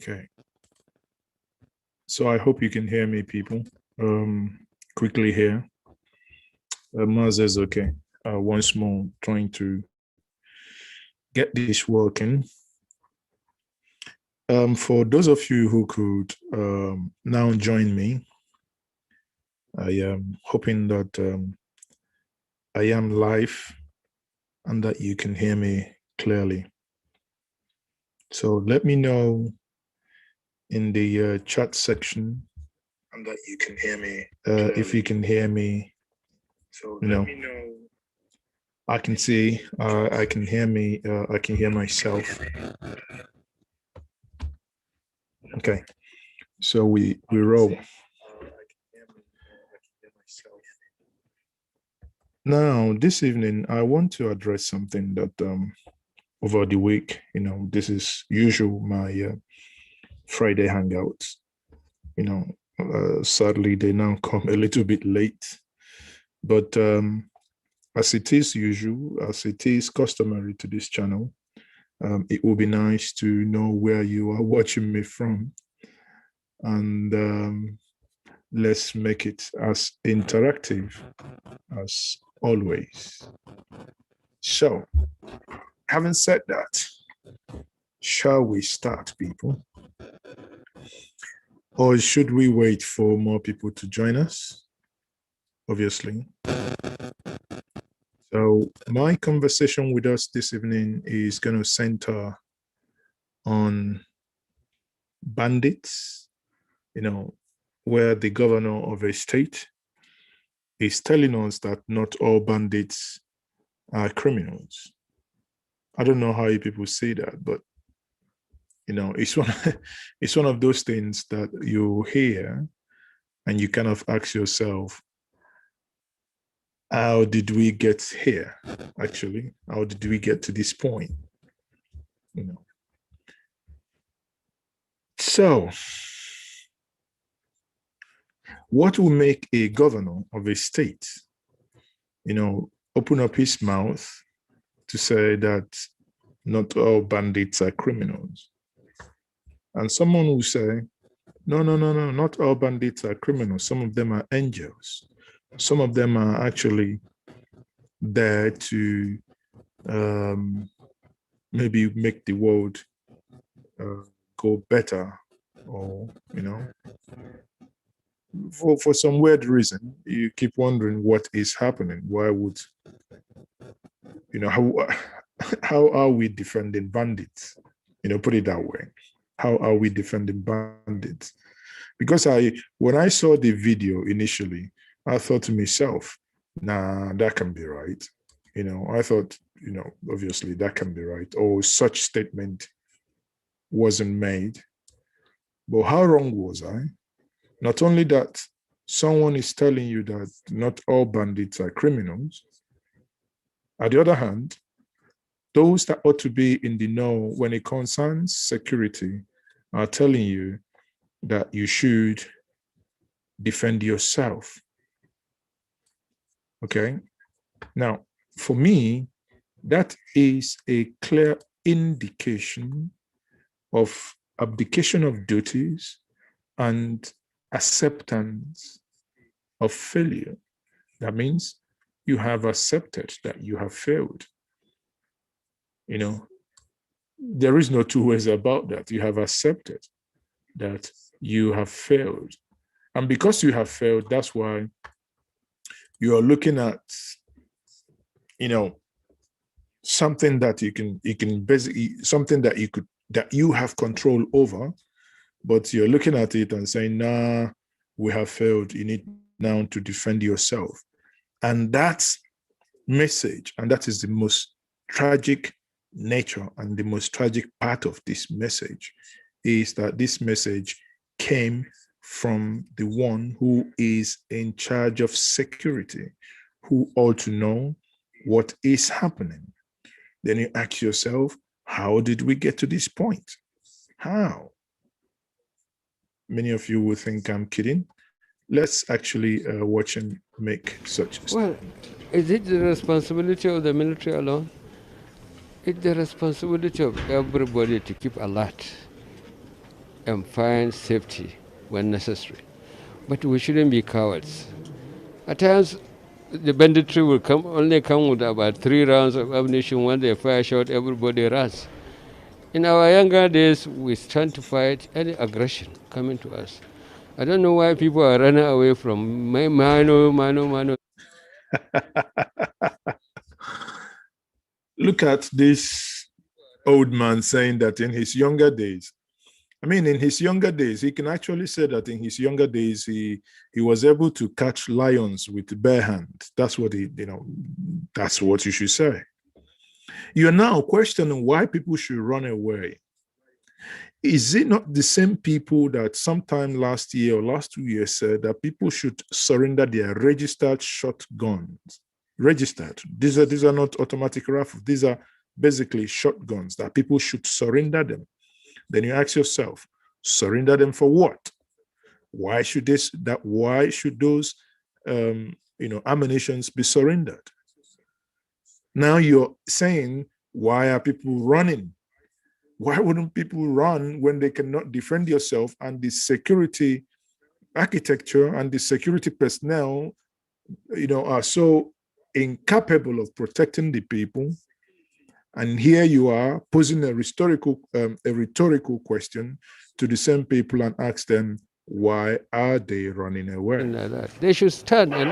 Okay. So I hope you can hear me, people. Quickly here. Maz is okay. Once more, trying to get this working. For those of you who could now join me, I am hoping that I am live and that you can hear me clearly. So let me know in the chat section and that you can hear me. If you can hear me, so let me know. I can see, I can hear me, I can hear myself. Okay, so we roll. Now, this evening, I want to address something that over the week, this is usual my Friday hangouts. Sadly, they now come a little bit late, but as it is usual, as it is customary to this channel, it will be nice to know where you are watching me from, and let's make it as interactive as always. So, having said that, shall we start, people? Or should we wait for more people to join us? Obviously. So my conversation with us this evening is going to center on bandits, where the governor of a state is telling us that not all bandits are criminals. I don't know how you people say that, but it's one of those things that you hear and you kind of ask yourself, how did we get here? Actually, how did we get to this point? So, what will make a governor of a state, open up his mouth to say that not all bandits are criminals? And someone will say, no, not all bandits are criminals. Some of them are angels. Some of them are actually there to maybe make the world go better, or, for some weird reason, you keep wondering what is happening. Why would, how are we defending bandits? Put it that way. How are we defending bandits? Because when I saw the video initially, I thought to myself, nah, that can be right. I thought, obviously that can be right. Or such statement wasn't made. But how wrong was I? Not only that, someone is telling you that not all bandits are criminals. On the other hand, those that ought to be in the know when it concerns security are telling you that you should defend yourself. Okay? Now, for me, that is a clear indication of abdication of duties and acceptance of failure. That means you have accepted that you have failed. There is no two ways about that. You have accepted that you have failed. And because you have failed, that's why you are looking at, something that you can basically, something that you have control over, but you're looking at it and saying, nah, we have failed. You need now to defend yourself. And that's message, and that is the most tragic nature and the most tragic part of this message, is that this message came from the one who is in charge of security, who ought to know what is happening. Then you ask yourself, how did we get to this point? How? Many of you will think I'm kidding. Let's actually watch him make such a Well, is it the responsibility of the military alone? It's the responsibility of everybody to keep alert. and find safety when necessary. But we shouldn't be cowards. At times, the banditry will only come with about 3 rounds of ammunition. When they fire shot, everybody runs. In our younger days, we stand to fight any aggression coming to us. I don't know why people are running away from Mano. Look at this old man saying that in his younger days, I mean, in his younger days, he can actually say that in his younger days, he was able to catch lions with bare hand. That's what that's what you should say. You're now questioning why people should run away. Is it not the same people that sometime last year or last 2 years said that people should surrender their registered shotguns? Registered. These are not automatic rifles. These are basically shotguns that people should surrender them. Then you ask yourself, surrender them for what? Why should those ammunitions be surrendered? Now you're saying, why are people running? Why wouldn't people run when they cannot defend yourself, and the security architecture and the security personnel, are so incapable of protecting the people? And here you are posing a rhetorical question to the same people and ask them, why are they running away? They should stand and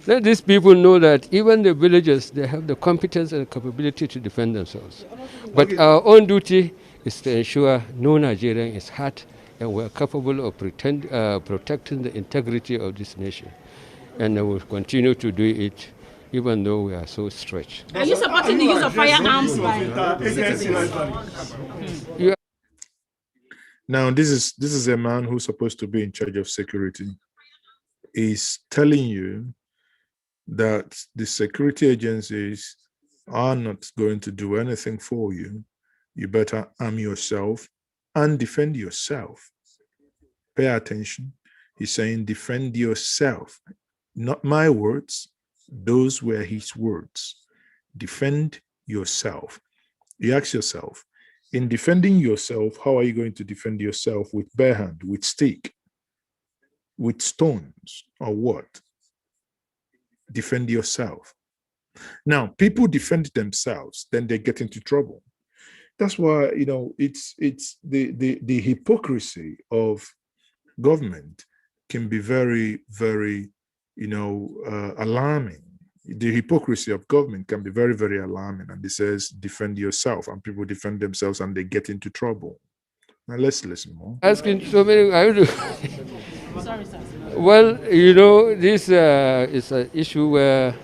let these people know that even the villagers, they have the competence and capability to defend themselves. But our own duty is to ensure no Nigerian is hurt, and we're capable of protecting the integrity of this nation. And we will continue to do it even though we are so stretched. Are you supporting the use of firearms by citizens? Now, this is a man who's supposed to be in charge of security. He's telling you that the security agencies are not going to do anything for you. You better arm yourself and defend yourself. Pay attention. He's saying defend yourself. Not my words. Those were his words. Defend yourself. You ask yourself, in defending yourself, how are you going to defend yourself? With bare hand, with stick, with stones, or what? Defend yourself. Now, people defend themselves, then they get into trouble. That's why, it's the hypocrisy of government can be very, very, alarming. The hypocrisy of government can be very, very alarming. And it says, defend yourself, and people defend themselves and they get into trouble. Now let's listen more. Asking so many, Sorry, sir. well, this is an issue where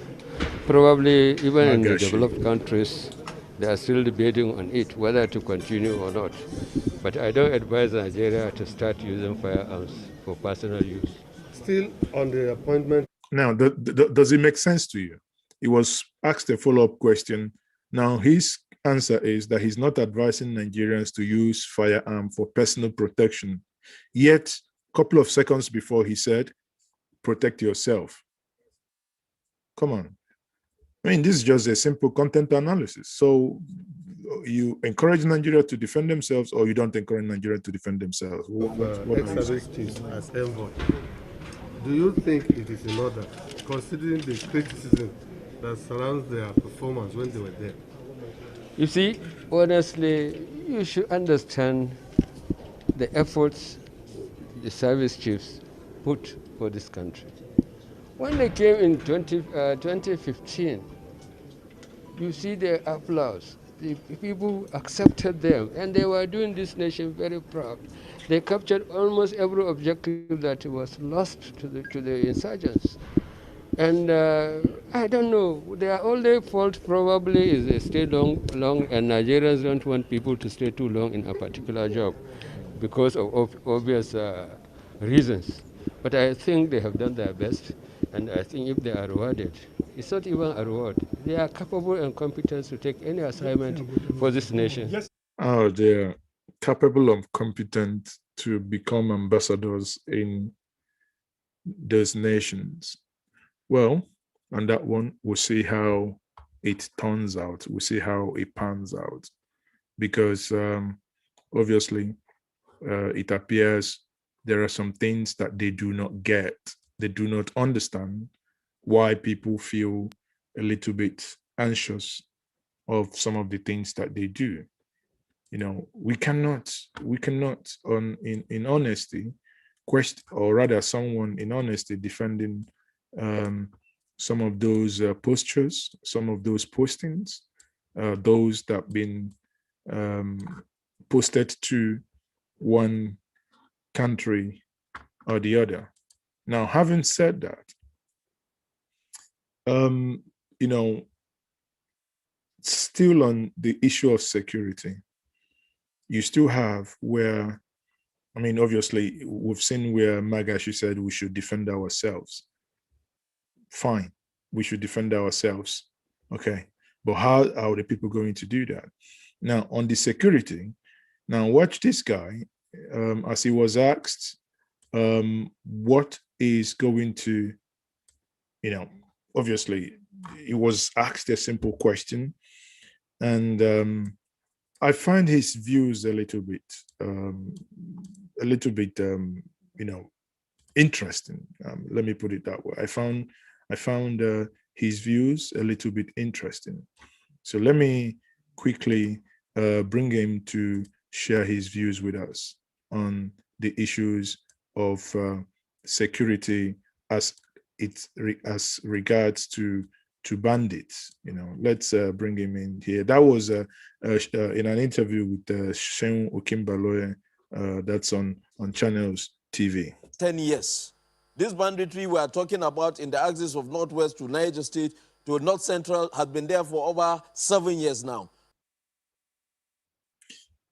probably even in the developed countries, they are still debating on it, whether to continue or not. But I don't advise Nigeria to start using firearms for personal use. Still on the appointment. Now, does it make sense to you? He was asked a follow-up question. Now, his answer is that he's not advising Nigerians to use firearm for personal protection. Yet, a couple of seconds before, he said, protect yourself. Come on. I mean, this is just a simple content analysis. So you encourage Nigeria to defend themselves, or you don't encourage Nigeria to defend themselves? What as envoy. Do you think it is in order, considering the criticism that surrounds their performance when they were there? You see, honestly, you should understand the efforts the service chiefs put for this country. When they came in 2015, you see the applause. The people accepted them, and they were doing this nation very proud. They captured almost every objective that was lost to the insurgents. And I don't know, their only fault probably is they stay long, and Nigerians don't want people to stay too long in a particular job because of obvious reasons. But I think they have done their best, and I think if they are rewarded, it's not even a reward. They are capable and competent to take any assignment for this nation. Oh, they're capable and competent to become ambassadors in those nations. Well, on that one, we'll see how it turns out. We'll see how it pans out. Because obviously, it appears there are some things that they do not get. They do not understand why people feel a little bit anxious of some of the things that they do. We cannot in honesty question, or rather someone in honesty defending some of those postures, some of those postings, those that been posted to one country or the other. Now, having said that, still on the issue of security, you still have where, obviously, we've seen where Magashi said we should defend ourselves. Fine, we should defend ourselves. Okay, but how are the people going to do that? Now, on the security, now watch this guy, as he was asked, what is going to, obviously, he was asked a simple question, and I find his views a little bit, interesting. Let me put it that way. I found his views a little bit interesting. So let me quickly bring him to share his views with us on the issues of security as regards to bandits. Let's bring him in here. That was in an interview with Sheun Okimbaloye, that's on Channels TV. 10 years. This banditry we are talking about in the axis of Northwest to Niger State to North Central has been there for over 7 years now.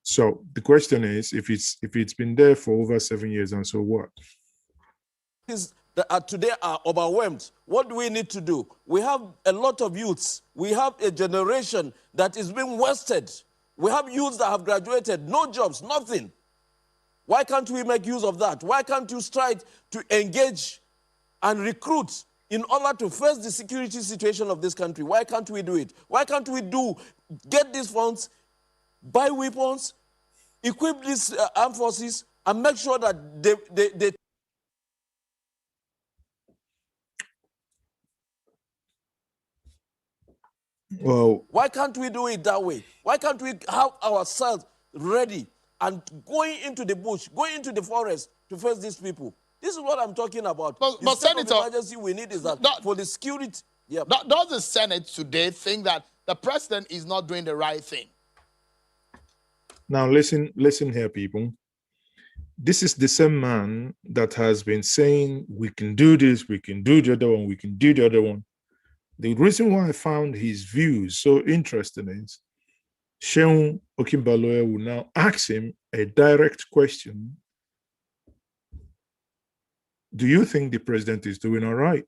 So the question is, if it's been there for over 7 years, and so what? Today are overwhelmed. What do we need to do? We have a lot of youths. We have a generation that is being wasted. We have youths that have graduated, no jobs, nothing. Why can't we make use of that? Why can't you strive to engage and recruit in order to face the security situation of this country? Why can't we do it? Why can't we get these funds, buy weapons, equip these armed forces, and make sure that they Well, why can't we do it that way? Why can't we have ourselves ready and going into the bush, going into the forest to face these people? This is what I'm talking about. But the Senator, emergency we need is that for the security. Yeah. Does the Senate today think that the president is not doing the right thing? Now listen here, people. This is the same man that has been saying we can do this, we can do the other one, we can do the other one. The reason why I found his views so interesting is Sheun Okimbaloye will now ask him a direct question. Do you think the president is doing all right?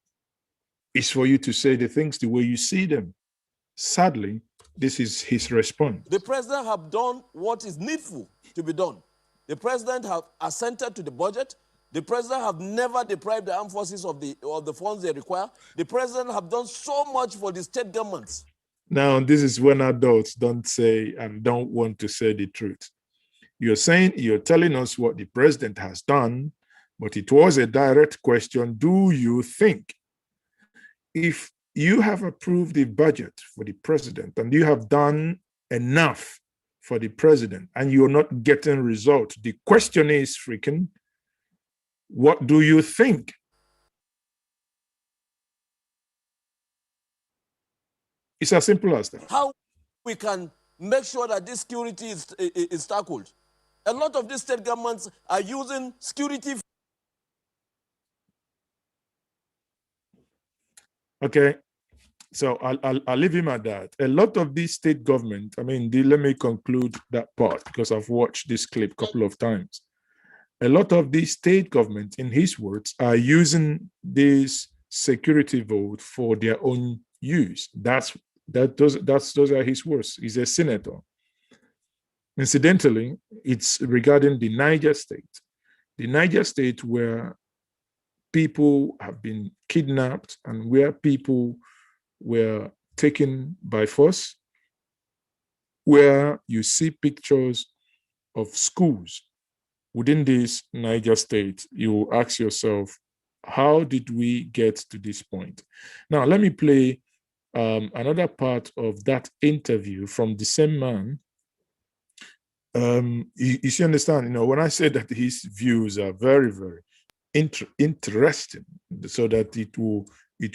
It's for you to say the things the way you see them. Sadly, this is his response. The president have done what is needful to be done. The president have assented to the budget. The president have never deprived the armed forces of the funds they require. The president have done so much for the state governments. Now, this is when adults don't say and don't want to say the truth. You're telling us what the president has done, but it was a direct question. Do you think if you have approved the budget for the president and you have done enough for the president and you're not getting results, the question is freaking, what do you think? It's as simple as that. How we can make sure that this security is tackled? A lot of these state governments are using security. Okay, so I'll leave him at that. A lot of these state government, let me conclude that part because I've watched this clip a couple of times. A lot of these state governments, in his words, are using this security vote for their own use. Those are his words. He's a senator. Incidentally, it's regarding the Niger State. The Niger State where people have been kidnapped and where people were taken by force, where you see pictures of schools within this Niger state, you ask yourself, how did we get to this point? Now, let me play another part of that interview from the same man. You should understand, when I say that his views are very, very interesting, so that it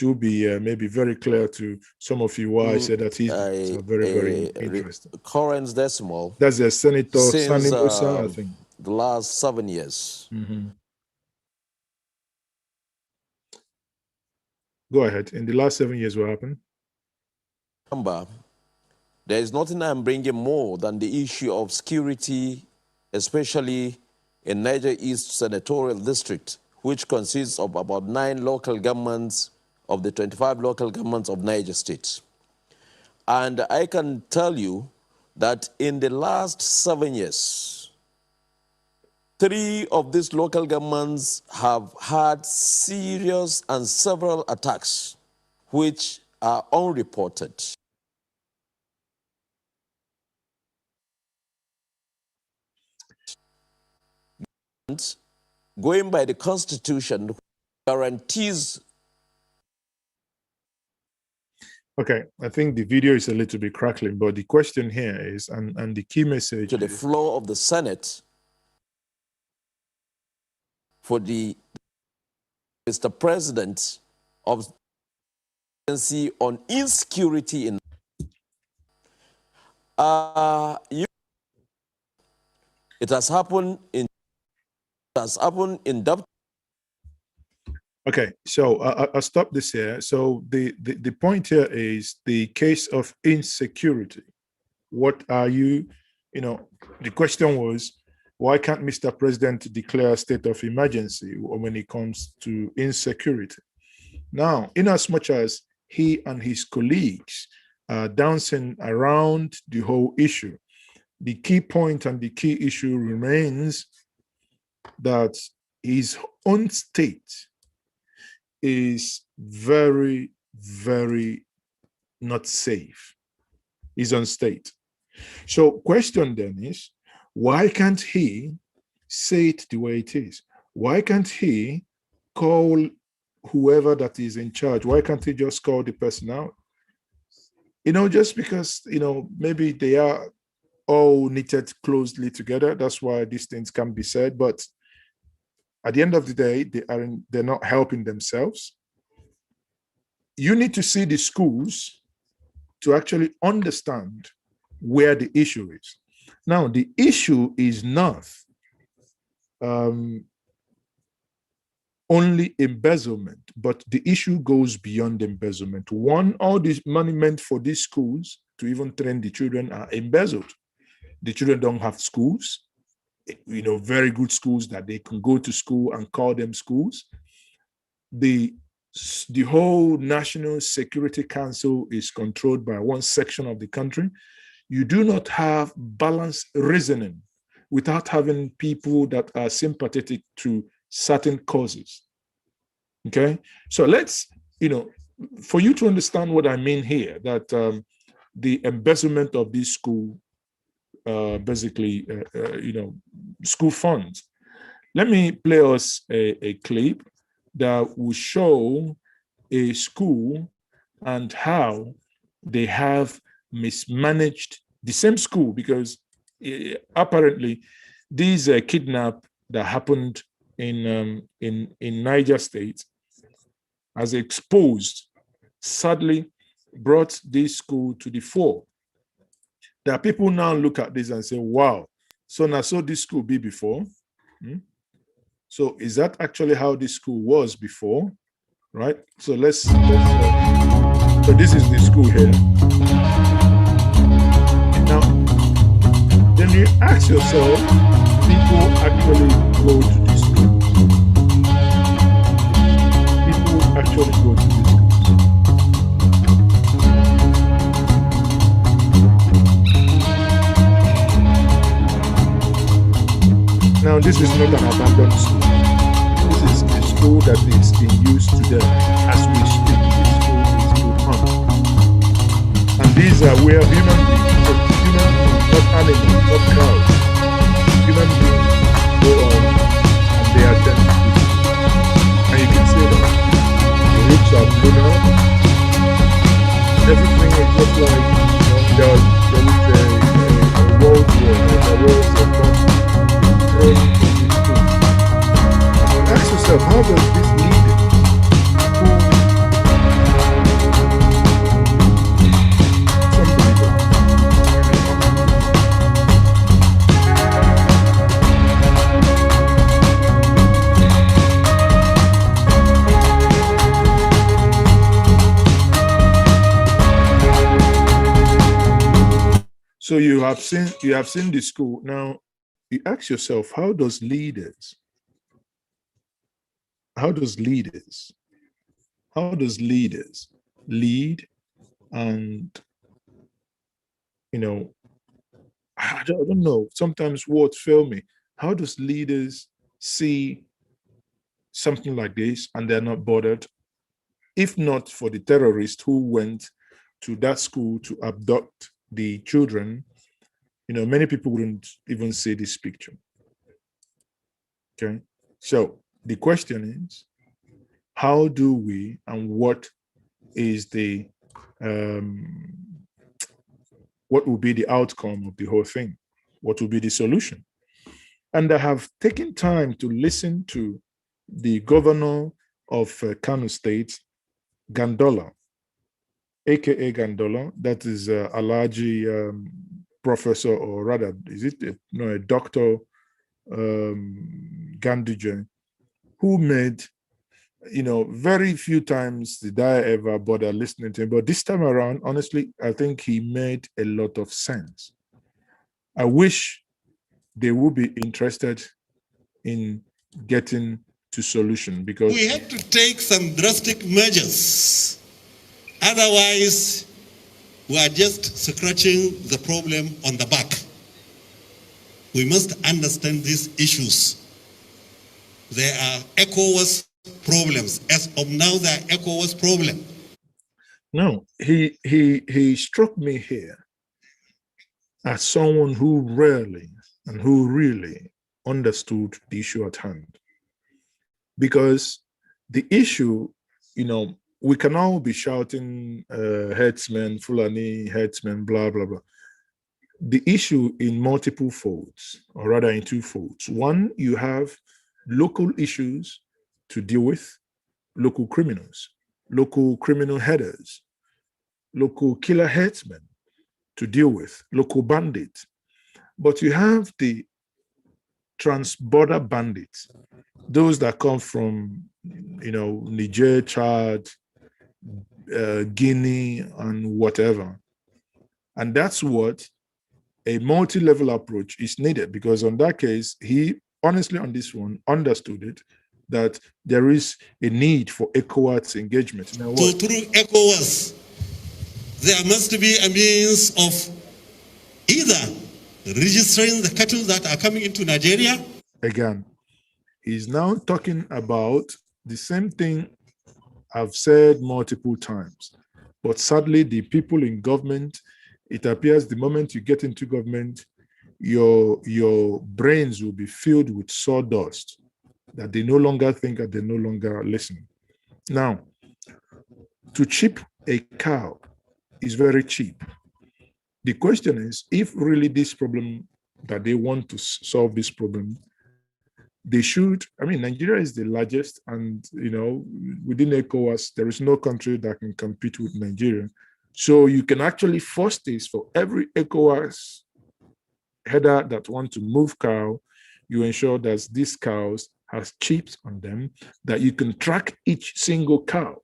will be maybe very clear to some of you why I said that his views are very, very interesting. Current decimal. That's a Senator since, Sani Musa, I think. The last 7 years. Go ahead. In the last 7 years, what happened? There is nothing I'm bringing more than the issue of security, especially in Niger East Senatorial District, which consists of about 9 local governments of the 25 local governments of Niger State. And I can tell you that in the last 7 years, 3 of these local governments have had serious and several attacks, which are unreported. Going by the Constitution, guarantees. Okay, I think the video is a little bit crackling, but the question here is, and the key message to the floor of the Senate for the Mr. President of on insecurity in it has happened in Okay, so I'll stop this here. So the point here is the case of insecurity. What are you, the question was, why can't Mr. President declare a state of emergency when it comes to insecurity? Now, in as much as he and his colleagues are dancing around the whole issue, the key point and the key issue remains that his own state is very, very not safe. His own state. So question then is, why can't he say it the way it is? Why can't he call whoever that is in charge? Why can't he just call the person out? Just because, maybe they are all knitted closely together. That's why these things can be said. But at the end of the day, they're not helping themselves. You need to see the schools to actually understand where the issue is. Now, the issue is not only embezzlement, but the issue goes beyond embezzlement. One, all this money meant for these schools to even train the children are embezzled. The children don't have schools, very good schools that they can go to school and call them schools. The whole National Security Council is controlled by one section of the country. You do not have balanced reasoning without having people that are sympathetic to certain causes. Okay, so let's, for you to understand what I mean here, that the embezzlement of this school, basically, school funds. Let me play us a clip that will show a school and how they have mismanaged the same school, because apparently these kidnap that happened in Niger State has exposed, sadly, brought this school to the fore. There are people now look at this and say, wow, so now so this school be before. So is that actually how this school was before? Right? So let's so this is the school here. Now, then you ask yourself, people actually go to this school. People actually go to this school. Now, this is not an abandoned school. This is a school that is in use today. As we speak, this school is good on. And these are where human beings, not animals, not cows, human beings go on and they attend to it. And you can say that the roofs are blown out. Everything is just like there was a world war, there was a bomb thrown from the school. Ask yourself, how does this lead So you have seen the school. Now you ask yourself, how does leaders lead? And I don't know, sometimes words fail me. How does leaders see something like this and they're not bothered? If not for the terrorists who went to that school to abduct the children, many people wouldn't even see this picture. Okay, so the question is, how do we, and what is the what will be the outcome of the whole thing? What will be the solution? And I have taken time to listen to the governor of Kano State, Gandola, aka Gandola, that is Alhaji professor, or rather, is it a doctor, Ganduje, who made, very few times did I ever bother listening to him, but this time around, honestly, I think he made a lot of sense. I wish they would be interested in getting to solution, because we have to take some drastic measures. Otherwise, we are just scratching the problem on the back. We must understand these issues. There are ECOWAS problems. As of now, there are ECOWAS problems. No, he struck me here as someone who really understood the issue at hand. Because the issue, we can all be shouting herdsmen, Fulani, herdsmen, blah, blah, blah. The issue in multiple folds, or rather in two folds. One, you have local issues to deal with, local criminals, local criminal headers, local killer herdsmen to deal with, local bandits. But you have the trans-border bandits, those that come from, Niger, Chad, Guinea, and whatever. And that's what a multi-level approach is needed, because on that case, he honestly on this one understood it, that there is a need for ECOWAS engagement. Now, so through ECOWAS, there must be a means of either registering the cattle that are coming into Nigeria. Again, he's now talking about the same thing I've said multiple times. But sadly, the people in government, it appears the moment you get into government, your brains will be filled with sawdust, that they no longer think and they no longer listen. Now, to chip a cow is very cheap. The question is, if really this problem, that they want to solve this problem, they should, Nigeria is the largest, and, within ECOWAS, there is no country that can compete with Nigeria. So you can actually force this for every ECOWAS header that want to move cow. You ensure that these cows has chips on them, that you can track each single cow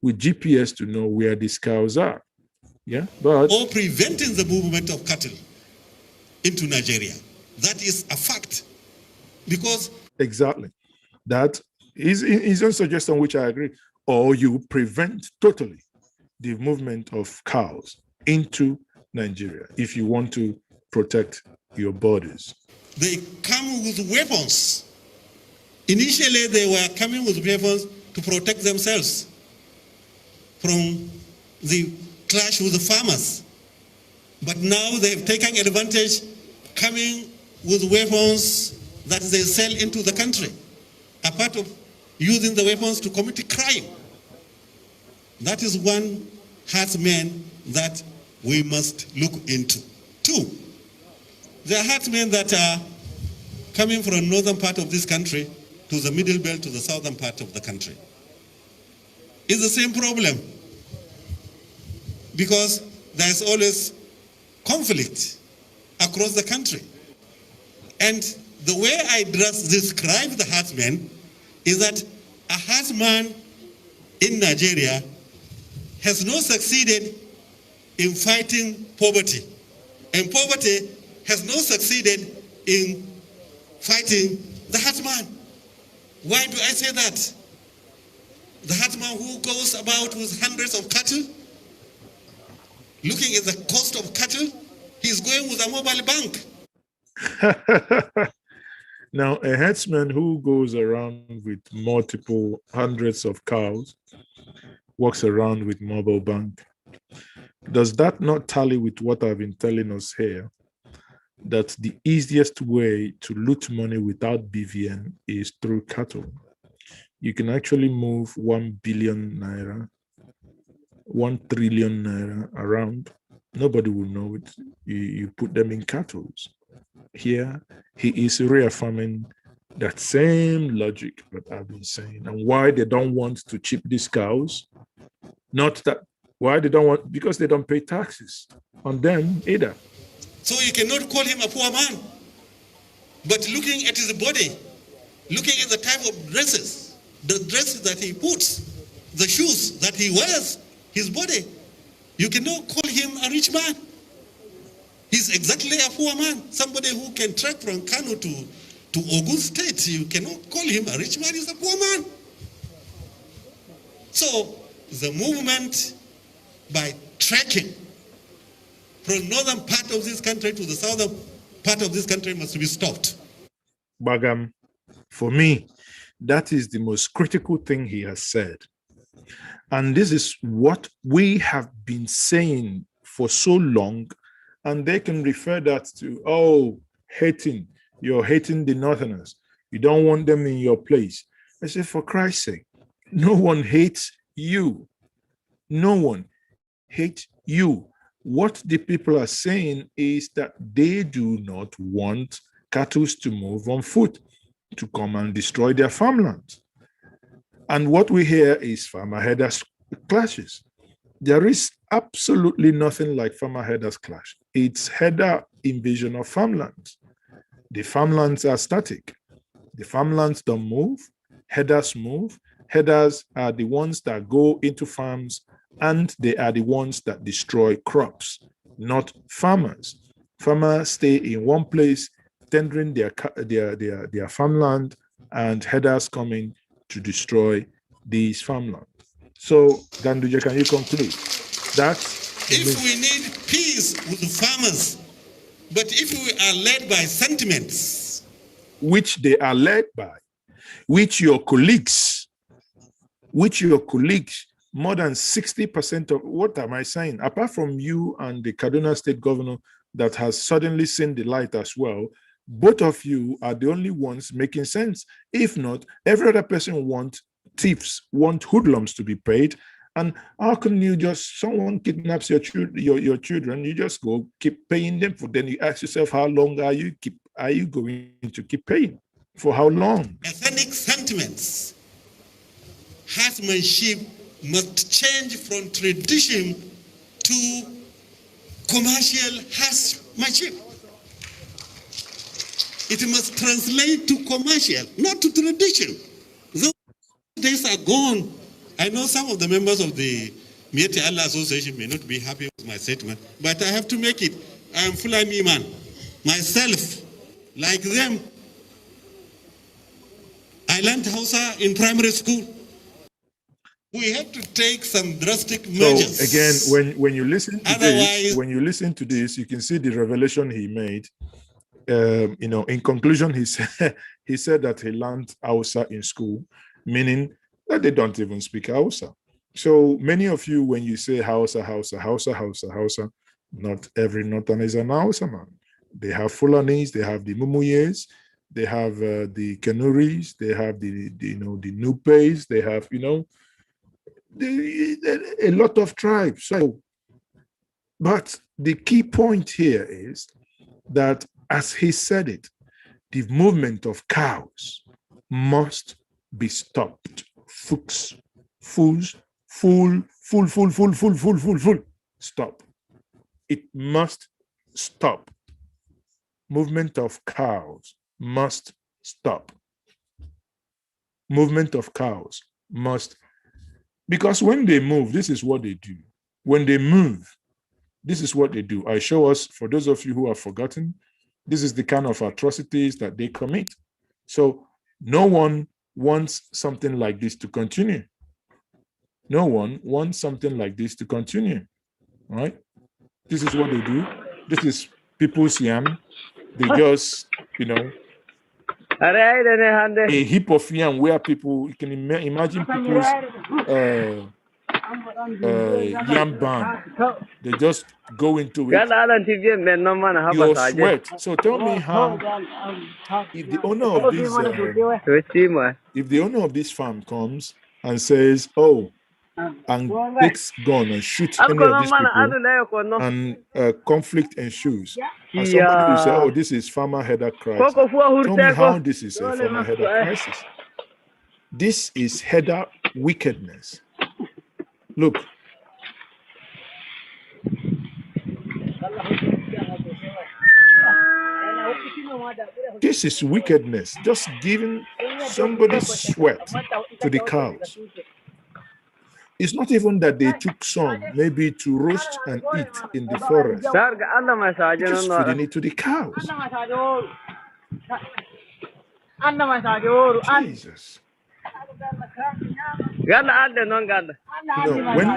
with GPS to know where these cows are. Yeah, but or preventing the movement of cattle into Nigeria. That is a fact. Because exactly, that is his own suggestion, which I agree. Or you prevent totally the movement of cows into Nigeria if you want to protect your borders. They come with weapons. Initially, they were coming with weapons to protect themselves from the clash with the farmers. But now they've taken advantage, coming with weapons that they sell into the country, a part of using the weapons to commit crime. That is one herdsman that we must look into. Two, there are herdsmen that are coming from the northern part of this country to the middle belt to the southern part of the country. It's the same problem because there's always conflict across the country. And the way I describe the herdsmen is that a herdsman in Nigeria has not succeeded in fighting poverty, and poverty has not succeeded in fighting the herdsman. Why do I say that? The herdsman who goes about with hundreds of cattle, looking at the cost of cattle, he's going with a mobile bank. Now, a herdsman who goes around with multiple hundreds of cows walks around with mobile bank. Does that not tally with what I've been telling us here? That the easiest way to loot money without BVN is through cattle. You can actually move 1 billion naira, 1 trillion naira around. Nobody will know it. You put them in cattle. Here, he is reaffirming that same logic that I've been saying, and why they don't want to chip these cows. Not that, why they don't want, because they don't pay taxes on them either. So you cannot call him a poor man. But looking at his body, looking at the type of dresses, the dresses that he puts, the shoes that he wears, his body, you cannot call him a rich man. He's exactly a poor man. Somebody who can trek from Kano to Ogun State, you cannot call him a rich man, he's a poor man. So the movement by trekking from northern part of this country to the southern part of this country must be stopped. Bagam, for me, that is the most critical thing he has said. And this is what we have been saying for so long, and they can refer that to, oh, hating, you're hating the northerners. You don't want them in your place. I say, for Christ's sake, no one hates you. No one hates you. What the people are saying is that they do not want cattle to move on foot to come and destroy their farmlands. And what we hear is farmer-herders clashes. There is absolutely nothing like farmer-herders clash. It's herder invasion of farmlands. The farmlands are static. The farmlands don't move. Herders move. Herders are the ones that go into farms, and they are the ones that destroy crops, not farmers. Farmers stay in one place, tendering their farmland, and herders coming to destroy these farmland. So, Ganduje, can you conclude? If we need peace with the farmers, but if we are led by sentiments, which they are led by, which your colleagues, more than 60% of, what am I saying? Apart from you and the Kaduna State governor that has suddenly seen the light as well, both of you are the only ones making sense. If not, every other person wants thieves, want hoodlums to be paid. And how can you just, someone kidnaps your children, you just go keep paying them for, then you ask yourself, how long are you going to keep paying? For how long? Ethnic sentiments, herdsmanship must change from tradition to commercial herdsmanship. It must translate to commercial, not to tradition. Those days are gone. I know some of the members of the Mieti Allah Association may not be happy with my statement, but I have to make it. I am Fulani man. Myself, like them, I learned Hausa in primary school. We have to take some drastic measures. So again, when you listen to this, you can see the revelation he made. In conclusion, he said that he learned Hausa in school, meaning that they don't even speak Hausa. So many of you, when you say Hausa, not every Northern is an Hausa man. They have Fulanis, they have the Mumuyes, they have the Kanuris, they have the the Nupes, they have a lot of tribes. So, but the key point here is that, as he said it, the movement of cows must be stopped. Full. Stop. It must stop. Movement of cows must stop. Movement of cows must, because when they move, this is what they do. When they move, this is what they do. I show us, for those of you who have forgotten, this is the kind of atrocities that they commit. So no one wants something like this to continue. No one wants something like this to continue, right? This is what they do. This is people's yam. They just, a heap of yam where people, you can imagine people's yam barn. They just go into it. Your sweat. So tell me how, if the owner of this farm comes and says, "Oh," and takes gun and shoots any of these people, and conflict ensues, and somebody will say, "Oh, this is farmer header crisis." Tell me how this is a farmer header crisis. This is header wickedness. Look. This is wickedness, just giving somebody's sweat to the cows. It's not even that they took some, maybe to roast and eat in the forest. Just feeding it to the cows. Jesus.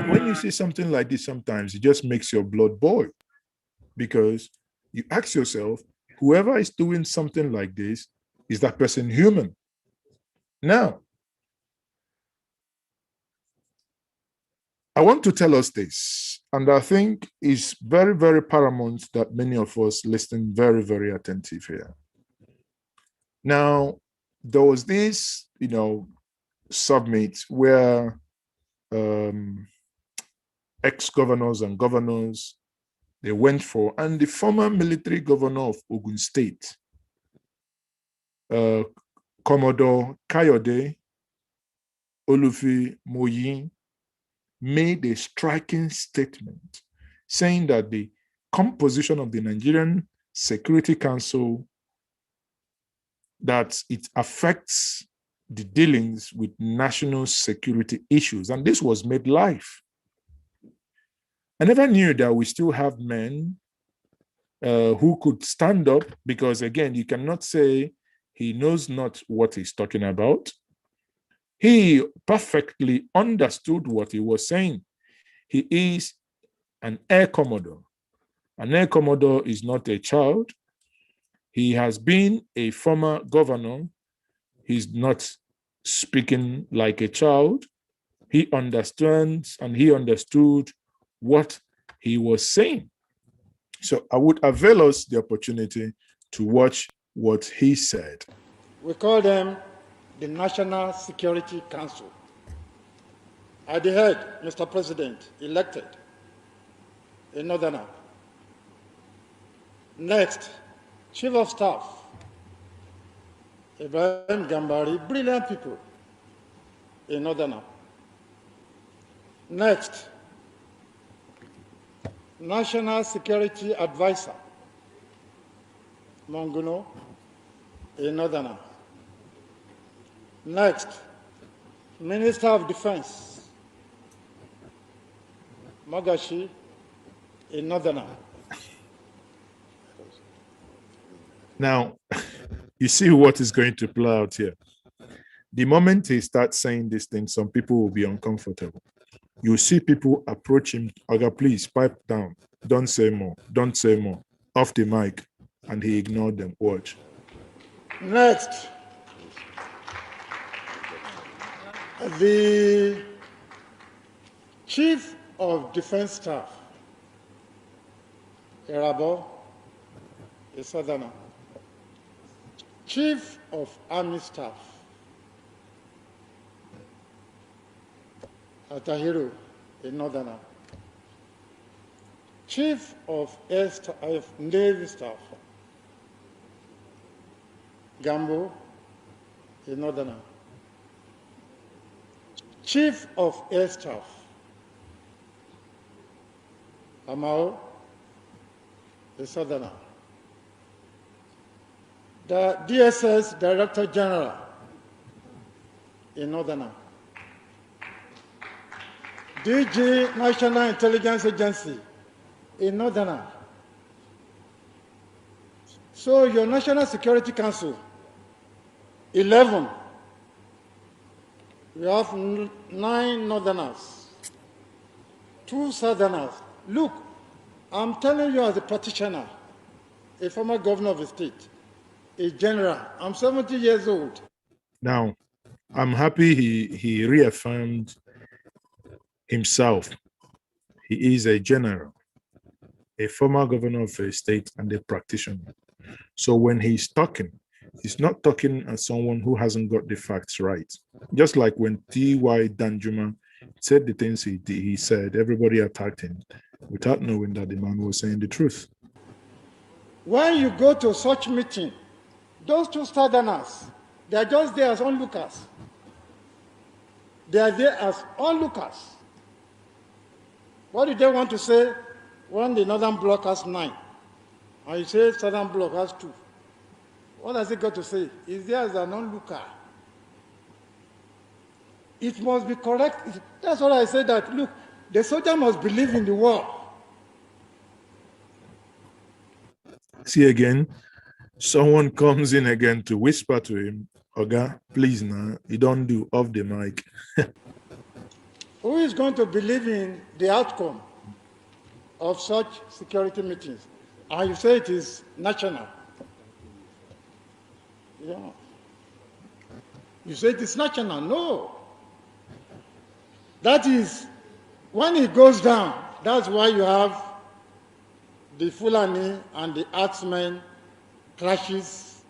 When you see something like this, sometimes it just makes your blood boil, because you ask yourself, whoever is doing something like this, is that person human? Now, I want to tell us this, and I think it's very, very paramount that many of us listen very, very attentive here. Now, there was this, summit where ex-governors and governors, they went for, and the former military governor of Ogun State, Commodore Kayode Olufi Moyin, made a striking statement saying that the composition of the Nigerian Security Council, that it affects the dealings with national security issues. And this was made live. I never knew that we still have men who could stand up, because again, you cannot say he knows not what he's talking about. He perfectly understood what he was saying. He is an air commodore. An air commodore is not a child. He has been a former governor. He's not speaking like a child. He understands, and he understood what he was saying. So I would avail us the opportunity to watch what he said. We call them the National Security Council. At the head, Mr. President, elected a Northerner. Next, Chief of Staff, Ibrahim Gambari, brilliant people, a Northerner. Next, National Security Advisor, Monguno, a Northerner. Next, Minister of Defense, Magashi, a Northerner. Now, you see what is going to play out here. The moment he starts saying this thing, some people will be uncomfortable. You see people approach him, Oga, please pipe down. Don't say more. Don't say more. Off the mic. And he ignored them. Watch. Next, the Chief of Defense Staff, Erabo, a Southerner. Chief of Army Staff, Atahiru, a Northerner. Chief of Navy Staff, Gambo, a Northerner. Chief of Air Staff, Amao, a Southerner. The DSS Director General, a Northerner. DG National Intelligence Agency, a Northerner. So your National Security Council, 11. We have 9 Northerners, 2 Southerners. Look, I'm telling you as a practitioner, a former governor of the state, a general. I'm 70 years old. Now, I'm happy he reaffirmed himself. He is a general, a former governor of a state, and a practitioner. So when he's not talking as someone who hasn't got the facts right. Just like when T.Y. Danjuma said the things he said, everybody attacked him without knowing that the man was saying the truth. When you go to such meeting, those 2 Southerners, they are just there as onlookers. They are there as onlookers. What do they want to say when the Northern Bloc has 9? And you say Southern Bloc has 2. What has it got to say? Is there as an onlooker? It must be correct. That's what I said, that, look, the soldier must believe in the war. See again, someone comes in again to whisper to him, Oga, please now, you don't do off the mic. Who is going to believe in the outcome of such security meetings? And you say it is national. Yeah. You say it is national. No. That is, when it goes down, that's why you have the Fulani and the Herdsmen clashes,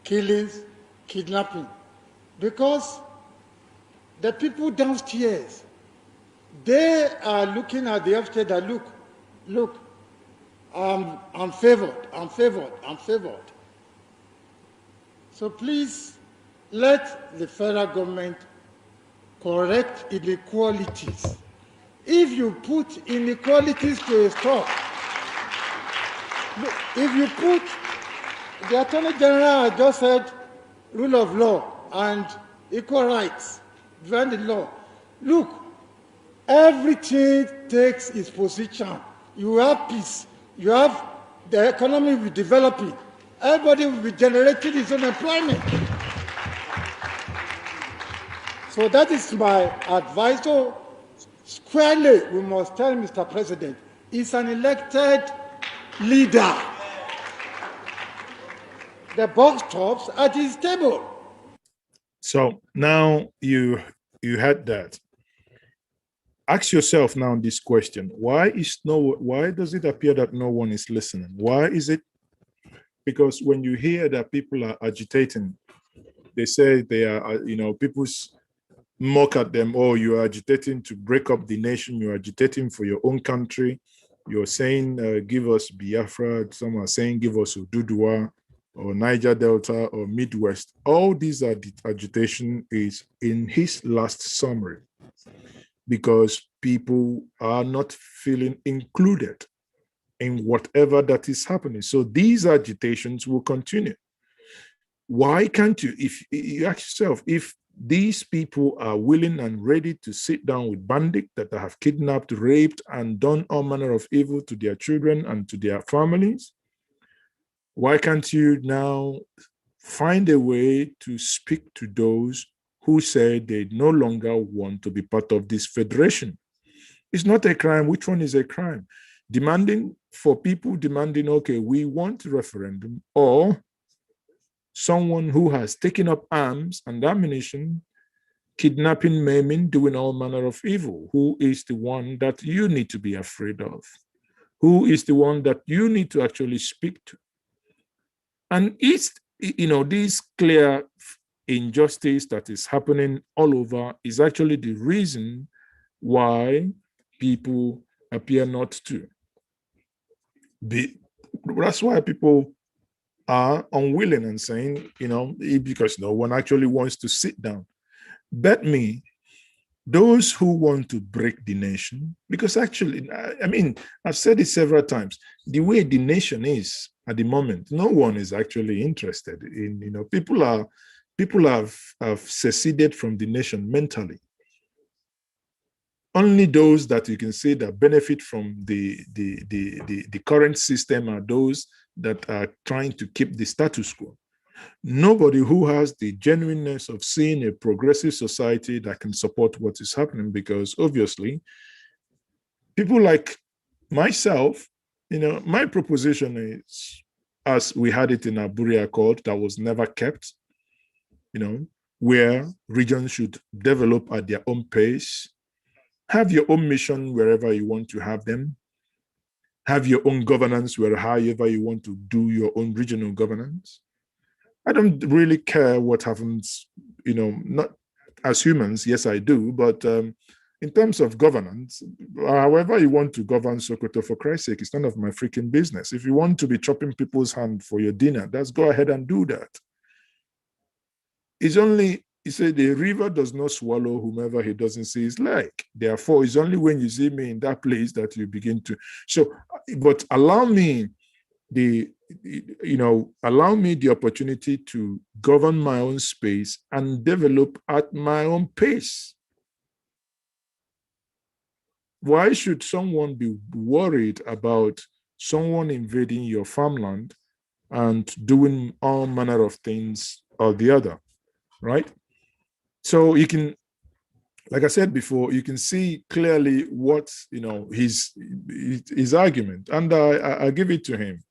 killings, kidnapping. Because the people downstairs, they are looking at the upstairs that, look, I'm favored. So please, let the federal government correct inequalities. If you put inequalities to a stop, if you put, the Attorney General just said rule of law and equal rights, beyond the law. Look, everything takes its position. You have peace. You have the economy will be developing. Everybody will be generating his own employment. So that is my advice. So squarely, we must tell Mr. President, he's an elected leader. The boss stops at his table. So now you had that. Ask yourself now this question: why does it appear that no one is listening? Why is it? Because when you hear that people are agitating, they say they are, people mock at them. Oh, you are agitating to break up the nation. You're agitating for your own country. You're saying, give us Biafra. Some are saying, give us Ududua or Niger Delta or Midwest. All these are the agitation is in his last summary, because people are not feeling included in whatever that is happening. So these agitations will continue. Why can't you, if you ask yourself, if these people are willing and ready to sit down with bandits that have kidnapped, raped, and done all manner of evil to their children and to their families, why can't you now find a way to speak to those who say they no longer want to be part of this federation? It's not a crime. Which one is a crime? People demanding, okay, we want a referendum, or someone who has taken up arms and ammunition, kidnapping, maiming, doing all manner of evil. Who is the one that you need to be afraid of? Who is the one that you need to actually speak to? And this clear injustice that is happening all over is actually the reason why people appear not to be. That's why people are unwilling and saying, because no one actually wants to sit down. Bet me, those who want to break the nation, because actually, I mean, I've said it several times, the way the nation is at the moment, no one is actually interested in, people have seceded from the nation mentally. Only those that you can say that benefit from the current system are those that are trying to keep the status quo. Nobody who has the genuineness of seeing a progressive society that can support what is happening, because obviously people like myself, my proposition is, as we had it in our Buri Accord that was never kept, where regions should develop at their own pace, have your own mission wherever you want to have them, have your own governance however you want to do your own regional governance. I don't really care what happens, not as humans, yes, I do, but in terms of governance, however you want to govern Sokoto, for Christ's sake, it's none of my freaking business. If you want to be chopping people's hand for your dinner, let's go ahead and do that. It's only, he said, the river does not swallow whomever he doesn't see his like. Therefore, it's only when you see me in that place that you begin to. So, but allow me the opportunity to govern my own space and develop at my own pace. Why should someone be worried about someone invading your farmland and doing all manner of things or the other, right? So you can, like I said before, you can see clearly what, his argument, and I give it to him.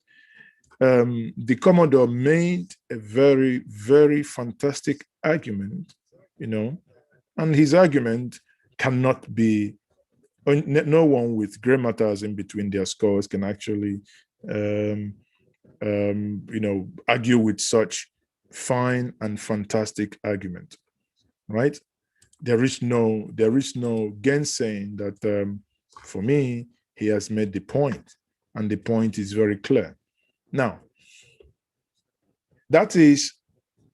The Commodore made a very, very fantastic argument, and his argument cannot be, no one with gray matters in between their scores can actually, argue with such fine and fantastic argument, right? There is no gainsaying that. For me, he has made the point, and the point is very clear. Now, that is,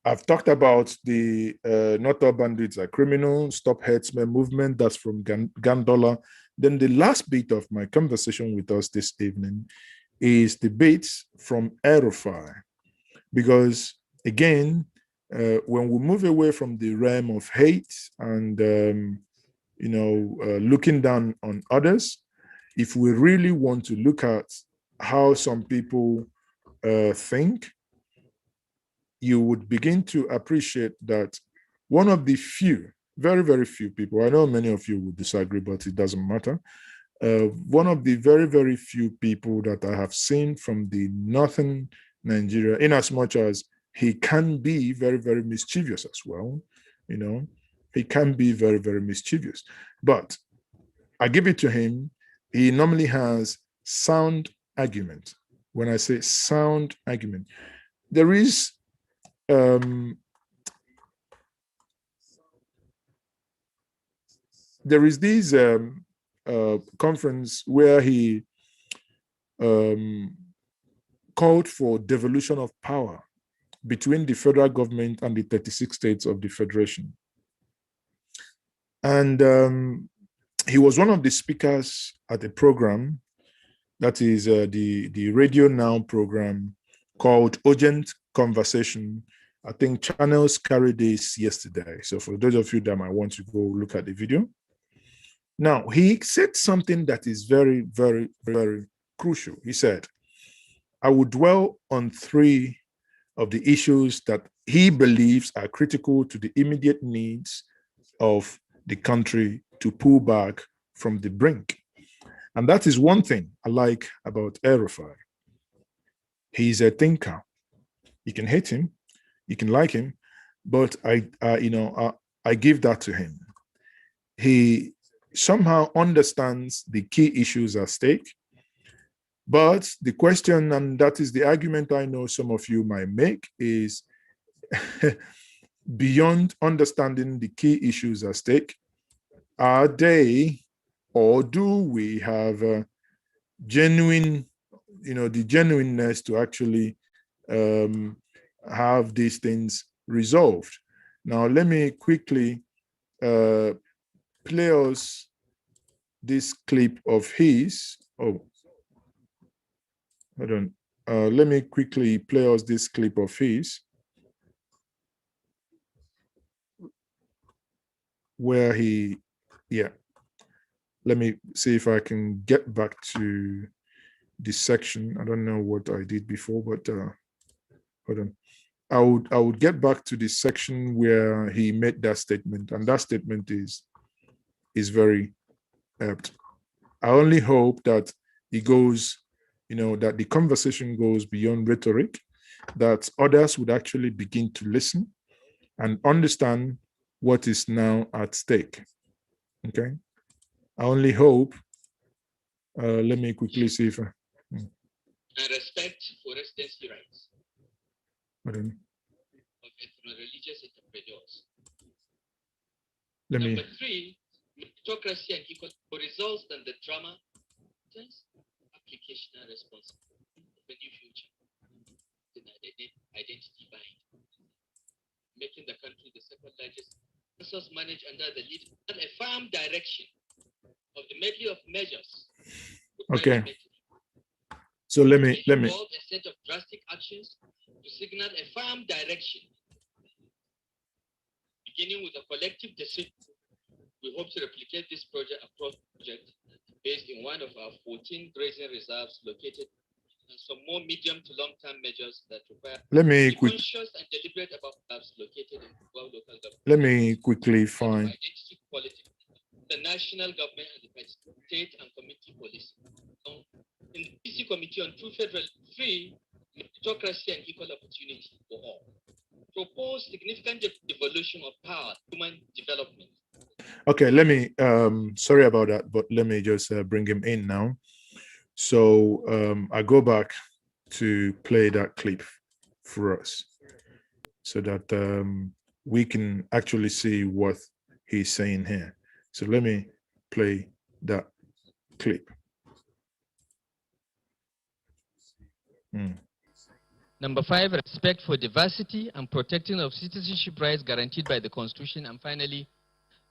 I've talked about the not all bandits are criminals, stop herdsmen movement, that's from Gandola. Then the last bit of my conversation with us this evening is the bits from El-Rufai. Because again, when we move away from the realm of hate and, looking down on others, if we really want to look at how some people think, you would begin to appreciate that one of the few, very, very few people, I know many of you would disagree, but it doesn't matter. One of the very, very few people that I have seen from the northern Nigeria, in as much as he can be very, very mischievous as well, he can be very, very mischievous. But I give it to him, he normally has sound argument. When I say sound argument, there is this conference where he called for devolution of power between the federal government and the 36 states of the federation. And he was one of the speakers at a program that is the Radio Now program called Urgent Conversation. I think channels carried this yesterday. So for those of you that might want to go look at the video. Now, he said something that is very, very, very crucial. He said, I will dwell on 3 of the issues that he believes are critical to the immediate needs of the country to pull back from the brink. And that is one thing I like about El-Rufai. He's a thinker. You can hate him, you can like him, but I give that to him. He somehow understands the key issues at stake. But the question, and that is the argument I know some of you might make, is beyond understanding the key issues at stake, are they, or do we have genuine, the genuineness to actually have these things resolved? Now, let me quickly play us this clip of his. Oh, hold on. Let me quickly play us this clip of his, where he, yeah. Let me see if I can get back to this section. I don't know what I did before, but hold on. I would get back to this section where he made that statement, and that statement is very apt. I only hope that it goes, that the conversation goes beyond rhetoric, that others would actually begin to listen and understand what is now at stake. Okay. I only hope. Let me quickly see if I. And respect for residency rights Hold on. of ethno-religious entrepreneurs. Let me. Number 3, meritocracy and equal for results than the drama, application and responsibility of a new future, identity bind, making the country the second largest resource managed under the lead and a firm direction of the medley of measures. Okay. So let me. A set of drastic actions to signal a firm direction, beginning with a collective decision. We hope to replicate this project based in one of our 14 grazing reserves located, and some more medium to long-term measures that require conscious and deliberate about reserves located in local government. Let me quickly find. Identity quality, the national government and the state and community policy. In the PC Committee on True Federal Free, Meritocracy and Equal Opportunity for All, propose significant devolution of power, human development. Okay, let me, sorry about that, but let me just bring him in now. So I go back to play that clip for us so that we can actually see what he's saying here. So let me play that clip. Number 5, respect for diversity and protecting of citizenship rights guaranteed by the Constitution. And finally,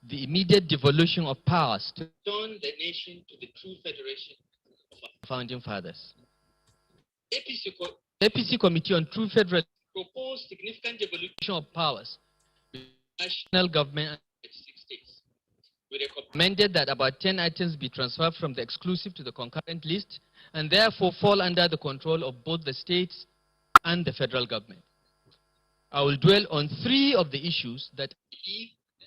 the immediate devolution of powers to turn the nation to the true federation of our founding fathers. APC Committee on True Federal proposed significant devolution of powers with national government and 36 states. We recommended that about 10 items be transferred from the exclusive to the concurrent list and therefore fall under the control of both the states and the federal government. I will dwell on 3 of the issues that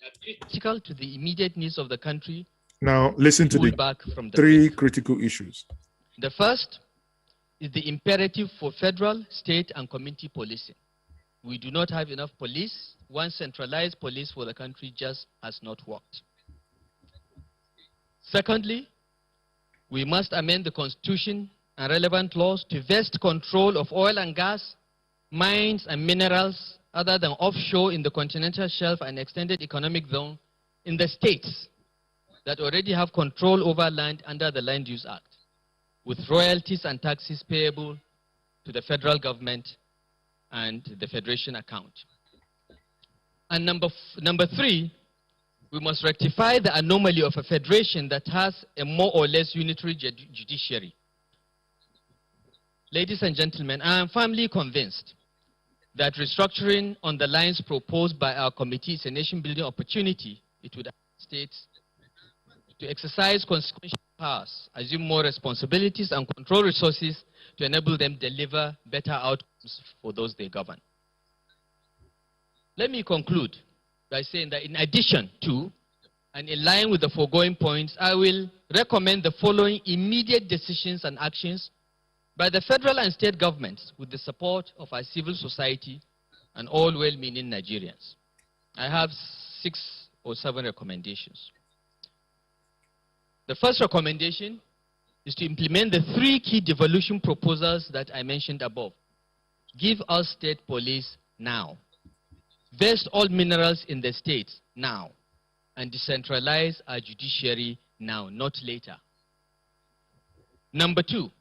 are critical to the immediate needs of the country. Now, listen to the 3 critical issues. The first is the imperative for federal, state, and community policing. We do not have enough police. One centralized police for the country just has not worked. Secondly, we must amend the Constitution and relevant laws to vest control of oil and gas, mines and minerals other than offshore in the continental shelf and extended economic zone in the states that already have control over land under the Land Use Act, with royalties and taxes payable to the federal government and the federation account. And number 3, we must rectify the anomaly of a federation that has a more or less unitary judiciary. Ladies and gentlemen, I am firmly convinced that restructuring on the lines proposed by our committee is a nation-building opportunity. It would allow states to exercise consequential powers, assume more responsibilities, and control resources to enable them deliver better outcomes for those they govern. Let me conclude by saying that in addition to, and in line with the foregoing points, I will recommend the following immediate decisions and actions by the federal and state governments with the support of our civil society and all well-meaning Nigerians. I have 6 or 7 recommendations. The first recommendation is to implement the 3 key devolution proposals that I mentioned above. Give us state police now. Vest all minerals in the states now. And decentralize our judiciary now, not later. Number 2,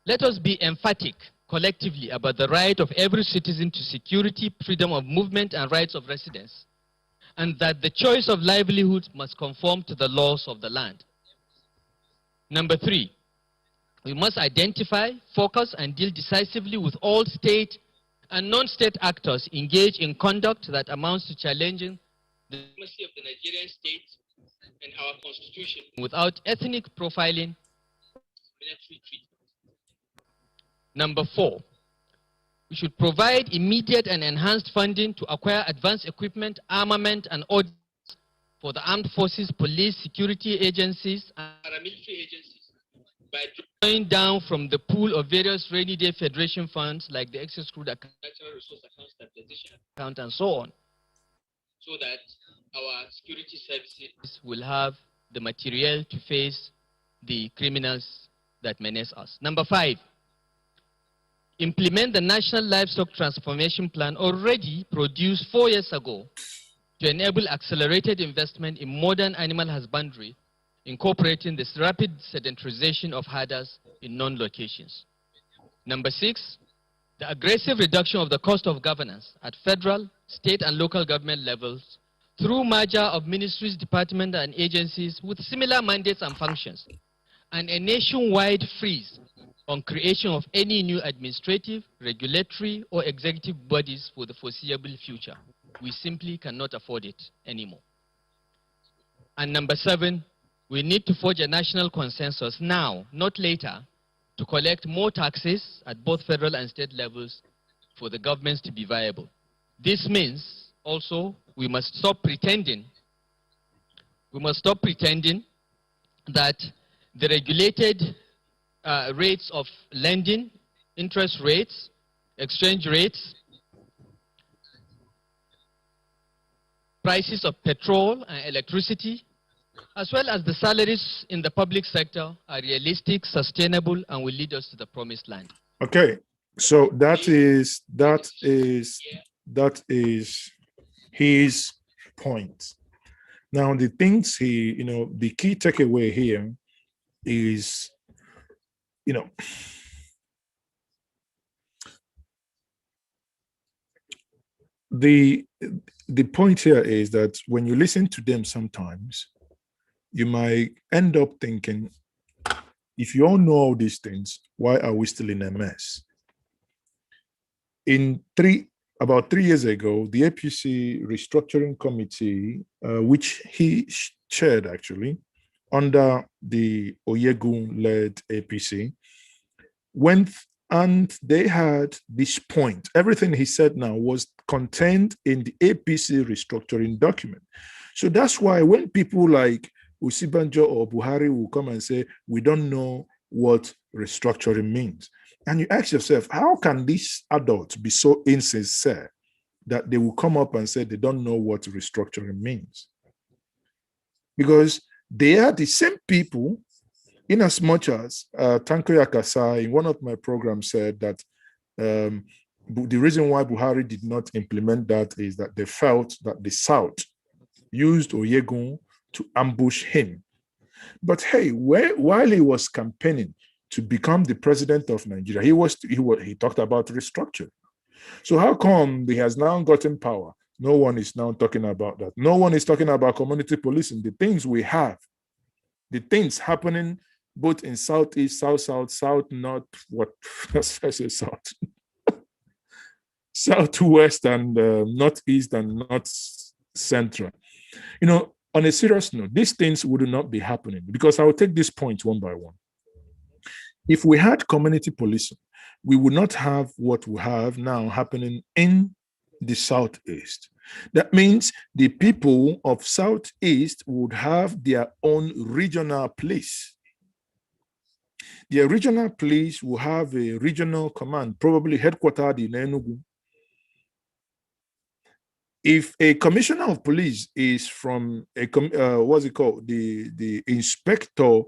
let us be emphatic collectively about the right of every citizen to security, freedom of movement, and rights of residence, and that the choice of livelihood must conform to the laws of the land. Number 3, we must identify, focus, and deal decisively with all state and non-state actors engaged in conduct that amounts to challenging the supremacy of the Nigerian state and our constitution without ethnic profiling, military treatment. Number 4, we should provide immediate and enhanced funding to acquire advanced equipment, armament, and ordnance for the armed forces, police, security agencies, and paramilitary agencies by drawing down from the pool of various rainy day federation funds like the excess crude account, natural resource account, stabilization account, and so on, so that our security services will have the material to face the criminals that menace us. Number 5, implement the National Livestock Transformation Plan already produced 4 years ago to enable accelerated investment in modern animal husbandry, incorporating this rapid sedentarization of herders in non-locations. Number 6, the aggressive reduction of the cost of governance at federal, state, and local government levels through merger of ministries, departments, and agencies with similar mandates and functions, and a nationwide freeze on creation of any new administrative, regulatory, or executive bodies for the foreseeable future. We simply cannot afford it anymore. And number 7, we need to forge a national consensus now, not later, to collect more taxes at both federal and state levels for the governments to be viable. This means also we must stop pretending that the regulated rates of lending, interest rates, exchange rates, prices of petrol and electricity, as well as the salaries in the public sector are realistic, sustainable, and will lead us to the promised land. Okay, so that is his point. Now, the things the key takeaway here is, the point here is that when you listen to them sometimes, you might end up thinking, if you all know all these things, why are we still in a mess? About 3 years ago, the APC restructuring committee, which he chaired actually, under the Oyegun-led APC, went and they had this point. Everything he said now was contained in the APC restructuring document. So that's why when people like Usibanjo or Buhari will come and say, we don't know what restructuring means. And you ask yourself, how can these adults be so insincere that they will come up and say they don't know what restructuring means? Because they are the same people, in as much as Tanko Yakasa in one of my programs said that the reason why Buhari did not implement that is that they felt that the South used Oyegun to ambush him. But hey, while he was campaigning to become the president of Nigeria, he talked about restructure. So how come he has now gotten power? No one is now talking about that. No one is talking about community policing. The things we have, the things happening both in Southeast, South, North, what? Let's say South, Southwest, and Northeast and North Central. On a serious note, these things would not be happening, because I will take these points one by one. If we had community policing, we would not have what we have now happening in the Southeast. That means the people of Southeast would have their own regional police. The regional police will have a regional command, probably headquartered in Enugu. If a commissioner of police is from the inspector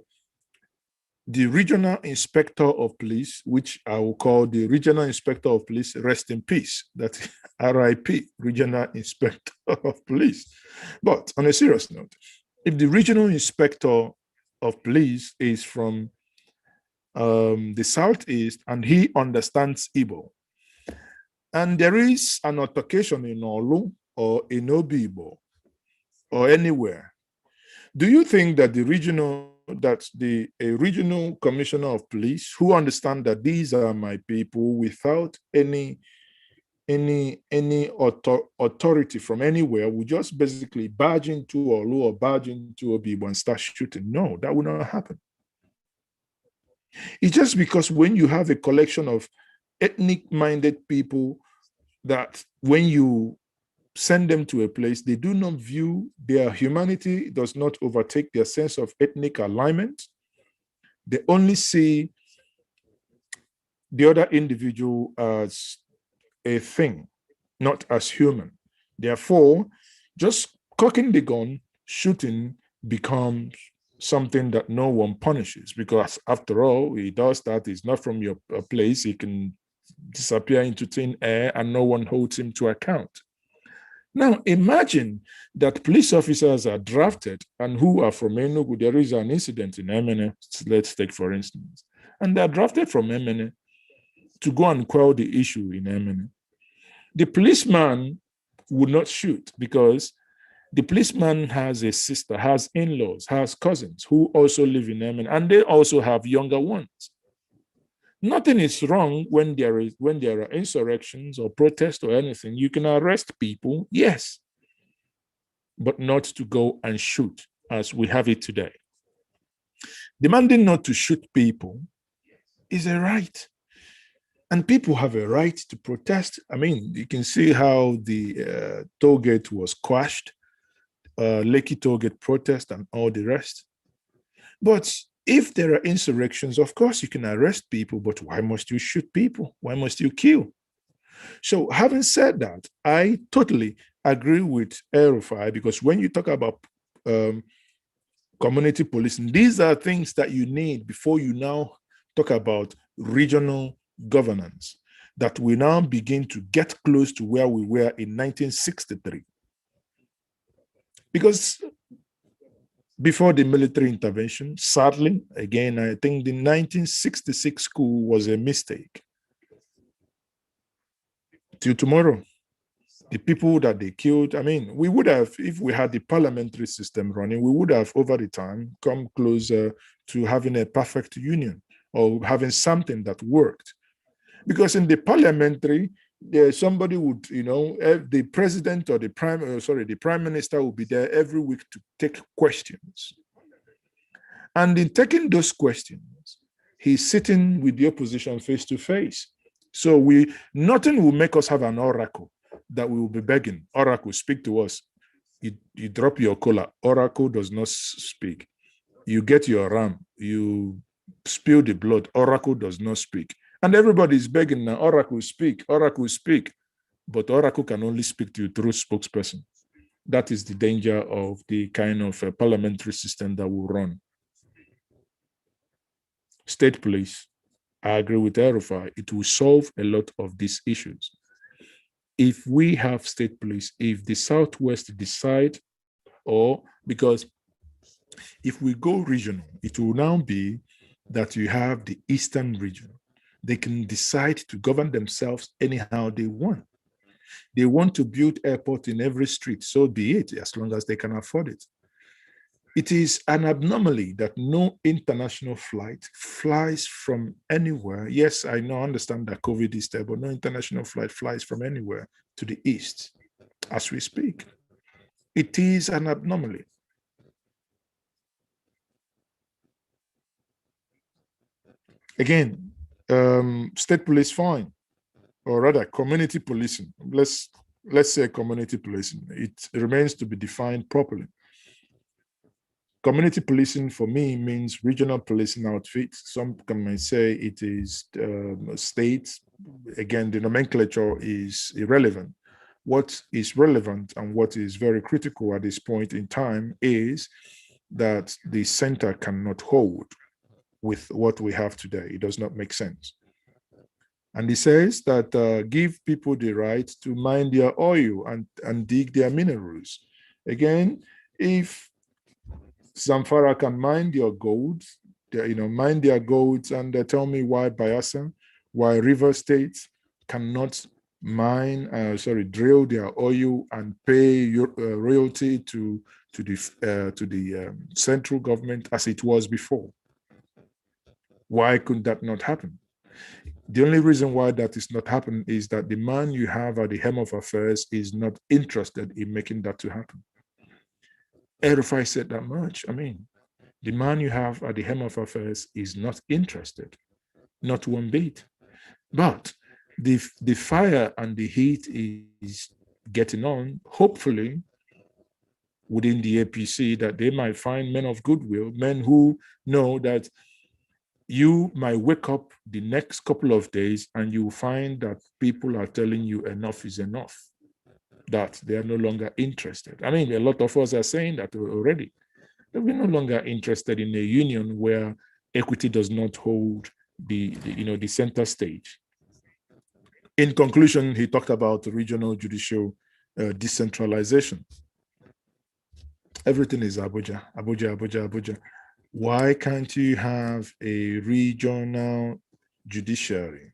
the regional inspector of police, which I will call the regional inspector of police, rest in peace, that RIP, regional inspector of police. But on a serious note, if the regional inspector of police is from the Southeast and he understands Igbo, and there is an altercation in Olu or in Obibo or anywhere, do you think that the regional commissioner of police who understand that these are my people without any authority from anywhere will just basically barge into Olu or barge into Obibo and start shooting? No, that will not happen. It's just because when you have a collection of ethnic-minded people that when you send them to a place, they do not view their humanity, does not overtake their sense of ethnic alignment. They only see the other individual as a thing, not as human. Therefore, just cocking the gun, shooting becomes something that no one punishes, because after all, he does that. It's not from your place. He can disappear into thin air and no one holds him to account. Now, imagine that police officers are drafted and who are from Enugu. There is an incident in Emene, let's take for instance, and they're drafted from Emene to go and quell the issue in Emene. The policeman would not shoot because the policeman has a sister, has in-laws, has cousins who also live in Emene, and they also have younger ones. Nothing is wrong when there are insurrections or protests or anything. You can arrest people, yes, but not to go and shoot as we have it today. Demanding not to shoot people is a right. And people have a right to protest. I mean, you can see how the toll gate was quashed, Lekki toll gate protest and all the rest. But if there are insurrections, of course you can arrest people, but why must you shoot people? Why must you kill? So having said that, I totally agree with El-Rufai, because when you talk about community policing, these are things that you need before you now talk about regional governance, that we now begin to get close to where we were in 1963. Because before the military intervention, sadly, again, I think the 1966 coup was a mistake. Till tomorrow, the people that they killed, I mean, we would have, if we had the parliamentary system running, we would have over the time come closer to having a perfect union or having something that worked. Because in the parliamentary, somebody would, the president or the prime minister will be there every week to take questions. And in taking those questions, he's sitting with the opposition face to face. So nothing will make us have an oracle that we will be begging. Oracle, speak to us. You drop your collar. Oracle does not speak. You get your ram. You spill the blood. Oracle does not speak. And everybody is begging now, Oracle, speak, Oracle, speak. But Oracle can only speak to you through spokesperson. That is the danger of the kind of parliamentary system that will run. State police, I agree with El-Rufai, it will solve a lot of these issues. If we have state police, if the Southwest decide, or because if we go regional, it will now be that you have the Eastern region. They can decide to govern themselves anyhow they want. They want to build airport in every street, so be it, as long as they can afford it. It is an abnormality that no international flight flies from anywhere. Yes, I understand that COVID is there, but no international flight flies from anywhere to the east as we speak. It is an abnormality. Again, state police, fine, or rather community policing. Let's say community policing. It remains to be defined properly. Community policing for me means regional policing outfits. Some may say it is states. Again, the nomenclature is irrelevant. What is relevant and what is very critical at this point in time is that the center cannot hold. with what we have today. It does not make sense. And he says that give people the right to mine their oil and dig their minerals. Again, if Zamfara can mine their gold, mine their golds, and tell me why Bayelsa, why River States cannot drill their oil and pay royalty to the central government as it was before. Why could that not happen? The only reason why that is not happening is that the man you have at the helm of affairs is not interested in making that to happen. El-Rufai said that much. I mean, the man you have at the helm of affairs is not interested, not one bit. But the fire and the heat is getting on, hopefully, within the APC, that they might find men of goodwill, men who know that you might wake up the next couple of days and you find that people are telling you enough is enough, that they are no longer interested. I mean, a lot of us are saying that already. That we're no longer interested in a union where equity does not hold the center stage. In conclusion, he talked about regional judicial decentralization. Everything is Abuja, Abuja, Abuja, Abuja. Why can't you have a regional judiciary?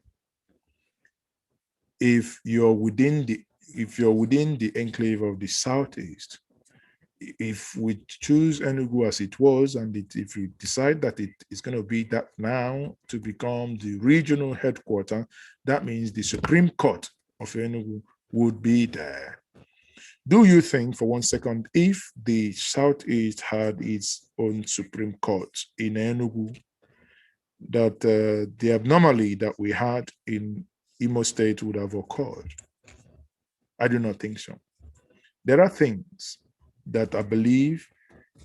If you're within the enclave of the Southeast, if we choose Enugu as it was, and if we decide that it is going to be that now to become the regional headquarters, that means the Supreme Court of Enugu would be there. Do you think for 1 second, if the Southeast had its own Supreme Court in Enugu, that the abnormality that we had in Imo State would have occurred? I do not think so. There are things that I believe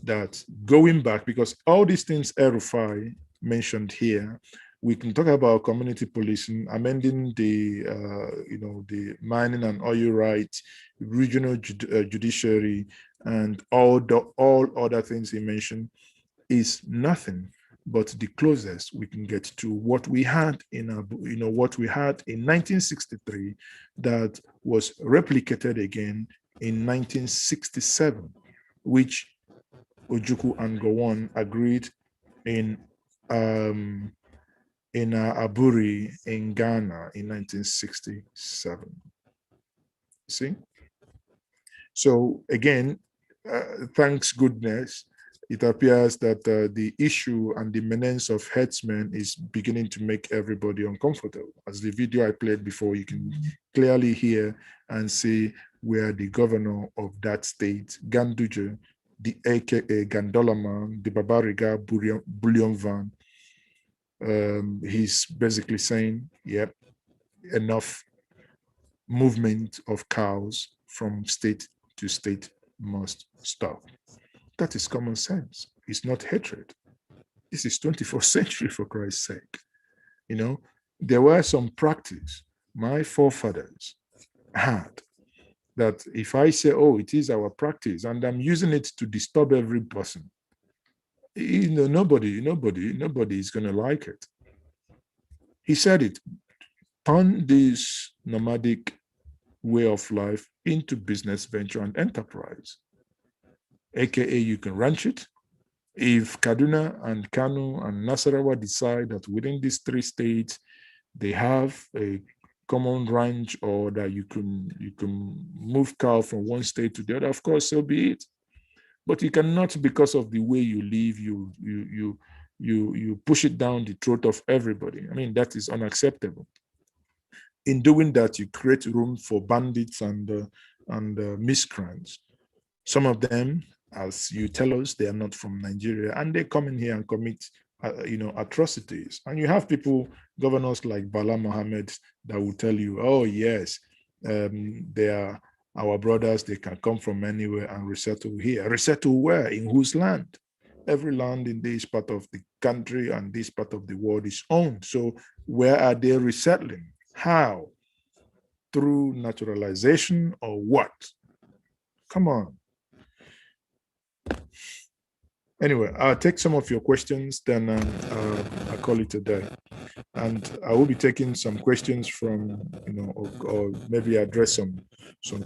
that going back, because all these things El-Rufai mentioned here, we can talk about community policing, amending the mining and oil rights, regional judiciary, and all other things he mentioned is nothing but the closest we can get to what we had in 1963 that was replicated again in 1967, which Ojukwu and Gowon agreed in Aburi in Ghana in 1967. See? So again, thanks goodness, it appears that the issue and the menace of herdsmen is beginning to make everybody uncomfortable. As the video I played before, you can clearly hear and see where the governor of that state, Ganduje, the AKA Gandolaman, the Babariga Bullion Van, he's basically saying, yep, enough movement of cows from state to state must stop. That is common sense. It's not hatred. This is 21st century, for Christ's sake. There were some practice my forefathers had that if I say, oh, it is our practice, and I'm using it to disturb every person, nobody is going to like it. He said it, turn this nomadic way of life into business venture and enterprise, aka you can ranch it. If Kaduna and Kano and Nasarawa decide that within these 3 states they have a common ranch, or that you can move cow from one state to the other, of course, so be it. But you cannot, because of the way you live, you push it down the throat of everybody. I mean, that is unacceptable. In doing that, you create room for bandits and miscreants. Some of them, as you tell us, they are not from Nigeria, and they come in here and commit atrocities. And you have people, governors like Bala Mohammed, that will tell you, oh yes, they are our brothers, they can come from anywhere and resettle here. Resettle where? In whose land? Every land in this part of the country and this part of the world is owned. So where are they resettling? How? Through naturalization or what? Come on. Anyway, I'll take some of your questions, then I'll call it a day. And I will be taking some questions from, or maybe address some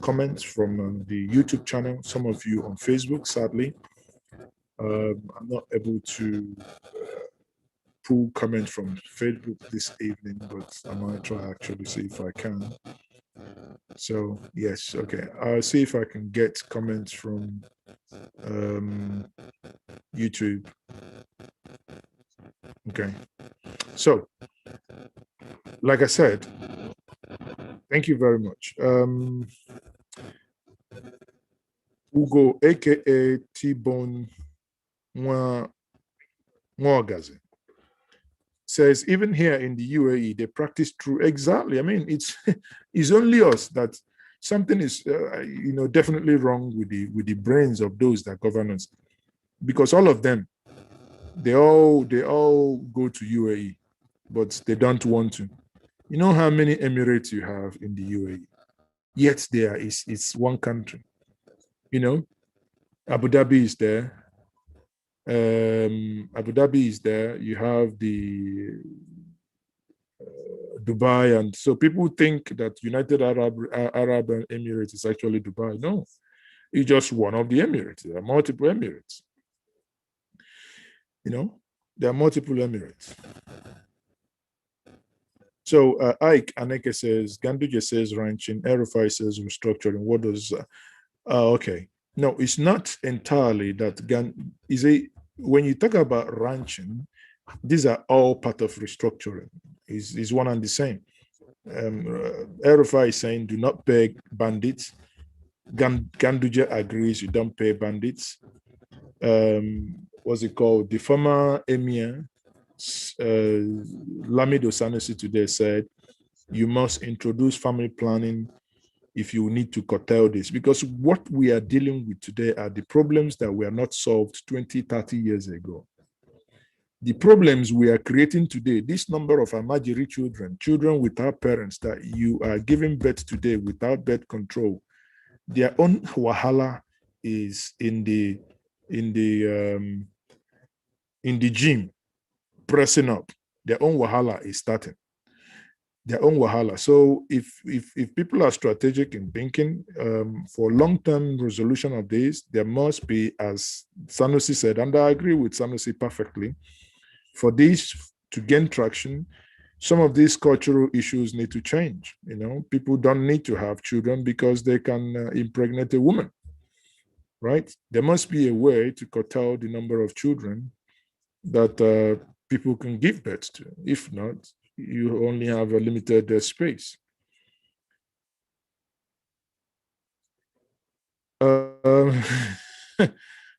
comments from the YouTube channel. Some of you on Facebook, sadly, I'm not able to pull comments from Facebook this evening, but I might try actually see if I can. So yes, okay. I'll see if I can get comments from YouTube. Okay. So, like I said, thank you very much. Ugo, aka T-Bone Mwagazi, says even here in the UAE they practice true. Exactly. I mean, it's only us that something is definitely wrong with the brains of those that govern us, because all of them they all go to UAE, but they don't want to. You know how many Emirates you have in the UAE, yet it's one country. Abu Dhabi is there. Abu Dhabi is there. You have the Dubai, and so people think that United Arab Emirates is actually Dubai. No, it's just one of the Emirates. There are multiple Emirates. There are multiple Emirates. So Ike Aneke says, Ganduje says ranching, El-Rufai says restructuring. What does? Okay, no, it's not entirely that. When you talk about ranching, these are all part of restructuring. Is one and the same. El-Rufai is saying, do not pay bandits. Ganduje agrees, you don't pay bandits. What's it called? The former emir, Lamido Sanusi, today said, you must introduce family planning if you need to curtail this, because what we are dealing with today are the problems that were not solved 20, 30 years ago. The problems we are creating today, this number of Amajiri children without parents that you are giving birth today without birth control, their own wahala is in the gym, pressing up. Their own wahala is starting. Their own wahala. So if people are strategic in thinking for long-term resolution of this, there must be, as Sanusi said, and I agree with Sanusi perfectly, for this to gain traction, some of these cultural issues need to change. People don't need to have children because they can impregnate a woman, right? There must be a way to curtail the number of children that people can give birth to. If not, you only have a limited space.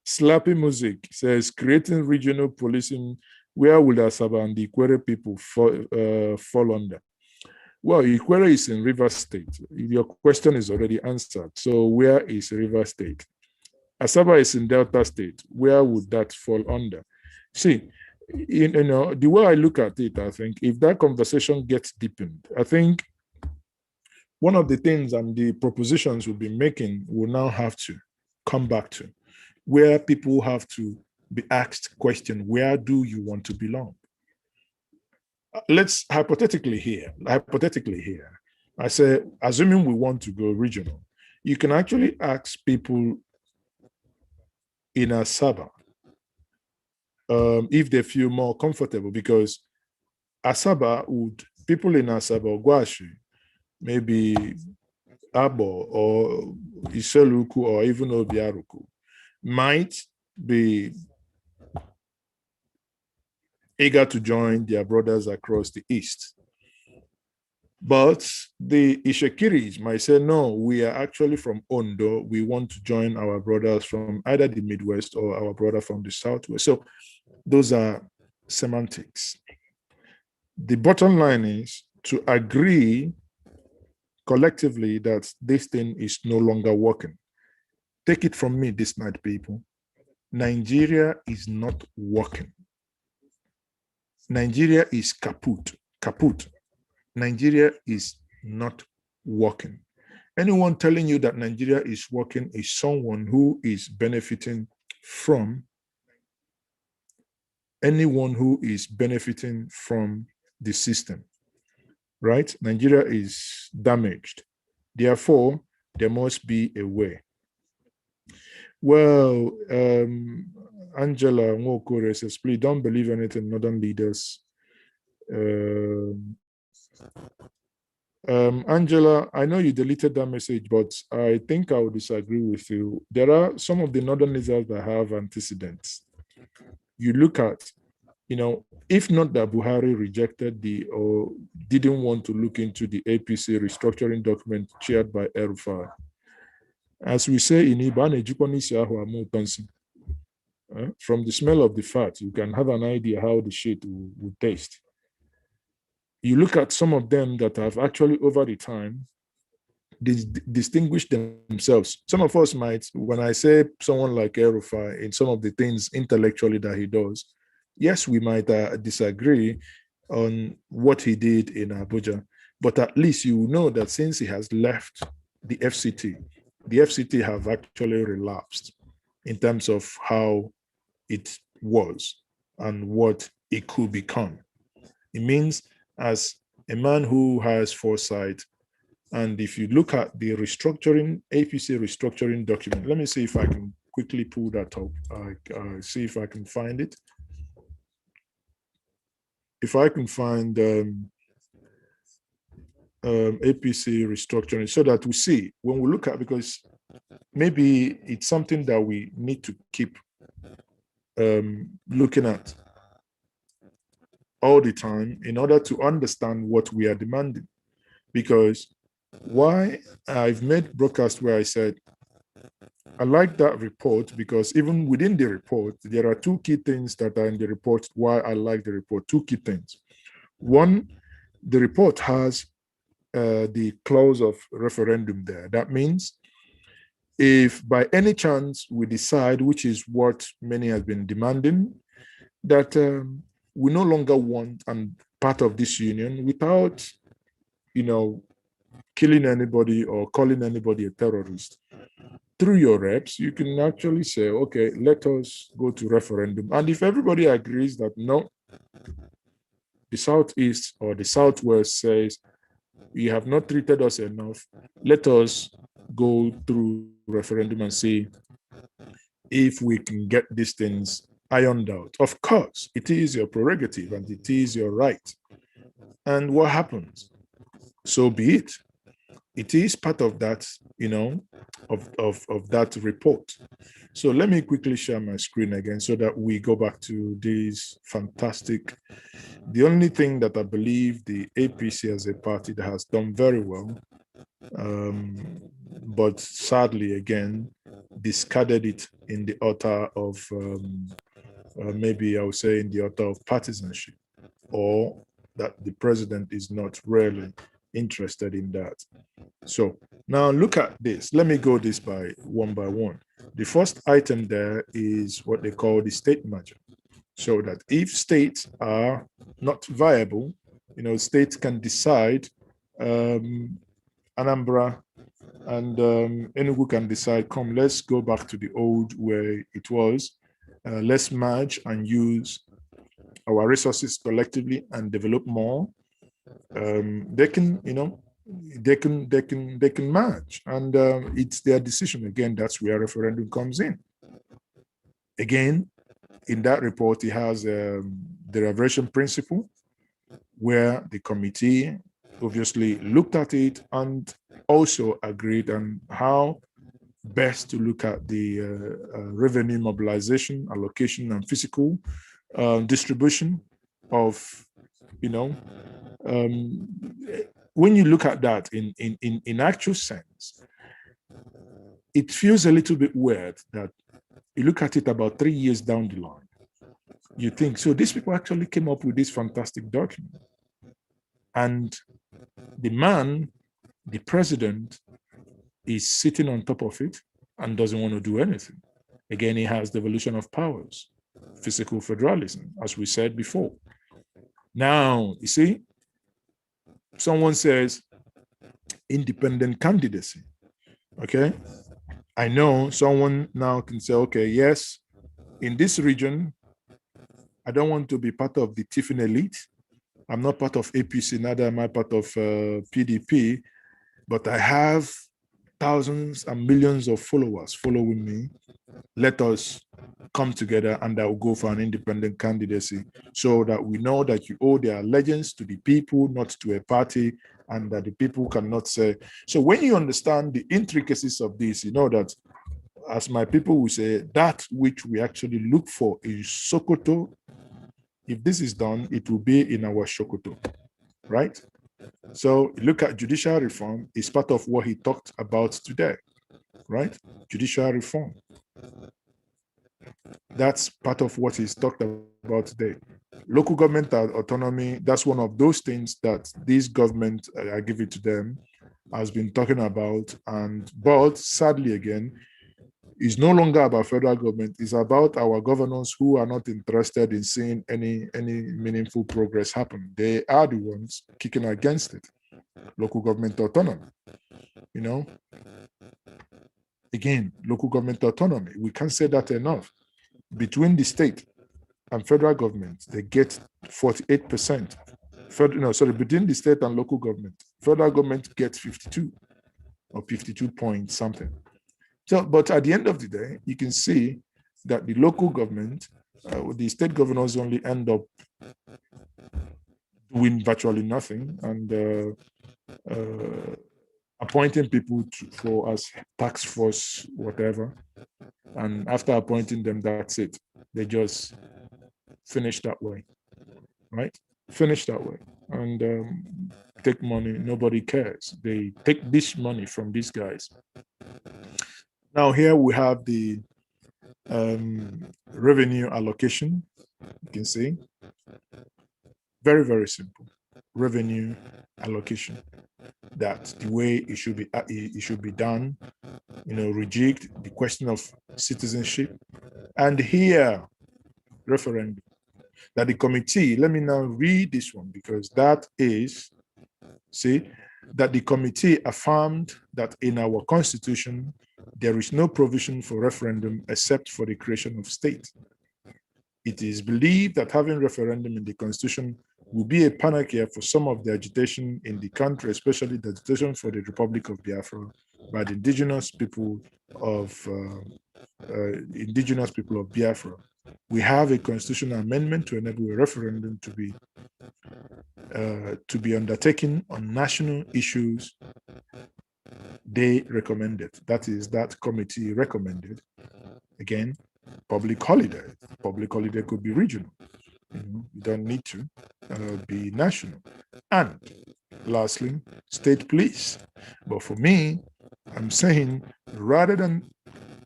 Slappy Music says, creating regional policing, where will Asaba and the Ikwere people fall under? Well, Ikwere is in River State. Your question is already answered. So where is River State? Asaba is in Delta State. Where would that fall under? See, the way I look at it, I think if that conversation gets deepened, I think one of the things and the propositions we'll be making will now have to come back to, where people have to be asked question, where do you want to belong? Let's hypothetically here, I say, assuming we want to go regional, you can actually ask people in Asaba if they feel more comfortable, because people in Asaba or Gwashi, maybe Abo or Iseluku or even Obiaruku, might be eager to join their brothers across the east. But the Ishekiris might say, no, we are actually from Ondo. We want to join our brothers from either the Midwest or our brother from the Southwest. So those are semantics. The bottom line is to agree collectively that this thing is no longer working. Take it from me this night, people. Nigeria is not working. Nigeria is kaput. Nigeria is not working. Anyone telling you that Nigeria is working is someone who is benefiting from anyone who is benefiting from the system, right? Nigeria is damaged. Therefore, there must be a way. Well, Angela Nwokore says, please don't believe anything northern leaders. Angela, I know you deleted that message, but I think I would disagree with you. There are some of the northern leaders that have antecedents. You look at, if not that Buhari rejected or didn't want to look into the APC restructuring document chaired by El-Rufai. As we say in Iban, from the smell of the fat, you can have an idea how the shit will taste. You look at some of them that have actually over the time distinguished themselves. Some of us might, when I say someone like El-Rufai in some of the things intellectually that he does, yes, we might disagree on what he did in Abuja, but at least you know that since he has left the FCT have actually relapsed in terms of how it was and what it could become. It means as a man who has foresight, and if you look at the restructuring, APC restructuring document, let me see if I can quickly pull that up. See if I can find it. If I can find APC restructuring so that we see when we look at, because maybe it's something that we need to keep looking at all the time in order to understand what we are demanding. Because why I've made broadcast where I said, I like that report because even within the report, there are two key things that are in the report, why I like the report, two key things. One, the report has the clause of referendum there. That means if by any chance we decide, which is what many have been demanding, that we no longer want and part of this union without, killing anybody or calling anybody a terrorist, through your reps, you can actually say, okay, let us go to referendum. And if everybody agrees that no, the Southeast or the Southwest says, you have not treated us enough, let us go through referendum and see if we can get these things ironed out. Of course, it is your prerogative and it is your right. And what happens? So be it. It is part of that, of that report. So let me quickly share my screen again so that we go back to this fantastic. The only thing that I believe the APC as a party that has done very well, but sadly, again, discarded it in the altar of, maybe I would say in the altar of partisanship, or that the president is not really interested in that. So now look at this. Let me go this by one. The first item there is what they call the state merger. So that if states are not viable, states can decide, Anambra and Enugu can decide, come, let's go back to the old way it was. Let's merge and use our resources collectively and develop more. They can, they can merge, and it's their decision. Again, that's where referendum comes in. Again, in that report, it has the reversion principle, where the committee obviously looked at it and also agreed on how best to look at the revenue mobilization, allocation, and physical distribution of, when you look at that in actual sense, it feels a little bit weird that you look at it about 3 years down the line. You think, so these people actually came up with this fantastic document. And the man, the president, is sitting on top of it and doesn't want to do anything. Again, he has devolution of powers, physical federalism, as we said before. Now, you see, someone says independent candidacy. Okay, I know someone now can say, okay, yes, in this region, I don't want to be part of the Tiffin elite. I'm not part of APC, neither am I part of PDP, but I have thousands and millions of followers following me. Let us come together and I will go for an independent candidacy so that we know that you owe their allegiance to the people, not to a party, and that the people cannot say. So when you understand the intricacies of this, you know that, as my people will say, that which we actually look for is Sokoto. If this is done, it will be in our Sokoto, right? So look at judicial reform is part of what he talked about today, right? Judicial reform. That's part of what he's talked about today. Local government autonomy, that's one of those things that this government, I give it to them, has been talking about. But sadly again, it's no longer about federal government, it's about our governors who are not interested in seeing any meaningful progress happen. They are the ones kicking against it. Local government autonomy, you know? Again, local government autonomy, we can't say that enough. Between the state and federal government, they get 48%. Between the state and local government, federal government gets 52 or 52 point something. So, but at the end of the day, you can see that the local government, the state governors only end up doing virtually nothing and appointing people for as task force, whatever. And after appointing them, that's it. They just finish that way, right? Finish that way. And take money, nobody cares. They take this money from these guys. Now here we have the revenue allocation. You can see, very, very simple. Revenue allocation. That's the way it should be done. You know, reject the question of citizenship. And here, referendum. That the committee, let me now read this one because that is, see, that the committee affirmed that in our constitution, there is no provision for referendum except for the creation of state. It is believed that having referendum in the constitution will be a panacea for some of the agitation in the country, especially the agitation for the Republic of Biafra by the indigenous people of Biafra. We have a constitutional amendment to enable a referendum to be undertaken on national issues. They recommended. That is, that committee recommended. Again, public holiday. Public holiday could be regional. You don't need to be national. And lastly, state police. But for me, I'm saying rather than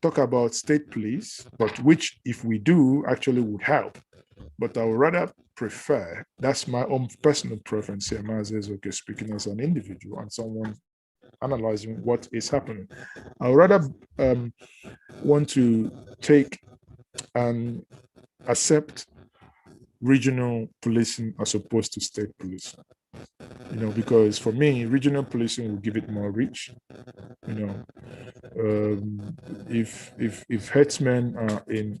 talk about state police, but which if we do actually would help, but I would rather prefer, that's my own personal preference here, okay, speaking as an individual and someone analyzing what is happening. I would rather want to take and accept regional policing as opposed to state policing. You know, because for me, regional policing will give it more reach. You know, if herdsmen are in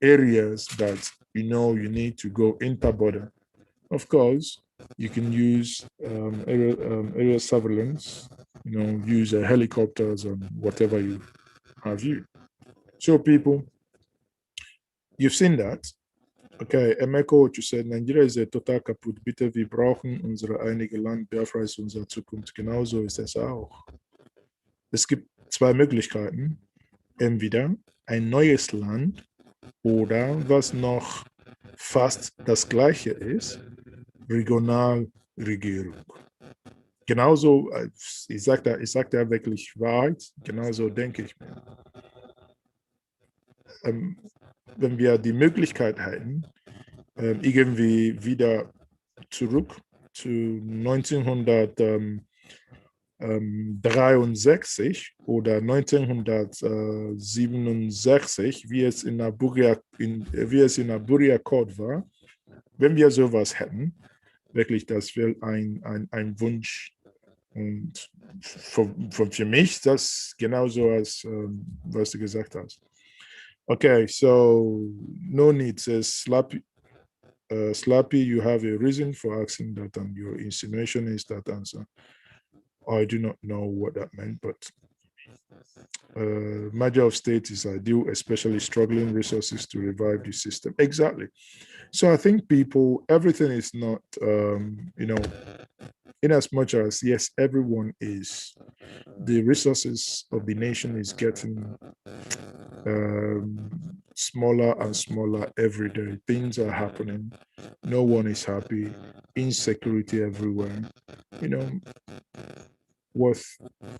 areas that you know you need to go inter-border, of course, you can use aerial surveillance. You know, use helicopters and whatever you have you. So people, you've seen that. Okay, Emeko, what you said, Nigeria is a total kaputt. Bitte, wir brauchen unsere einige Land. Biafra ist unsere Zukunft. Genauso ist es auch. Es gibt zwei Möglichkeiten. Entweder ein neues Land oder, was noch fast das Gleiche ist, Regionalregierung. Genauso, ich sag da wirklich Wahrheit, genauso denke ich mir. Wenn wir die Möglichkeit hätten, irgendwie wieder zurück zu 1963 oder 1967, wie es in Abuja Accord war, wenn wir sowas hätten, wirklich, das wäre ein Wunsch. Und für mich, das genauso als was du gesagt hast. Okay, so no need to slap Slappy, you have a reason for asking that, and your insinuation is that answer. I do not know what that meant, but merger of states is ideal, especially struggling resources to revive the system. Exactly. So I think people, everything is not, in as much as, yes, everyone is, the resources of the nation is getting smaller and smaller every day. Things are happening. No one is happy. Insecurity everywhere. What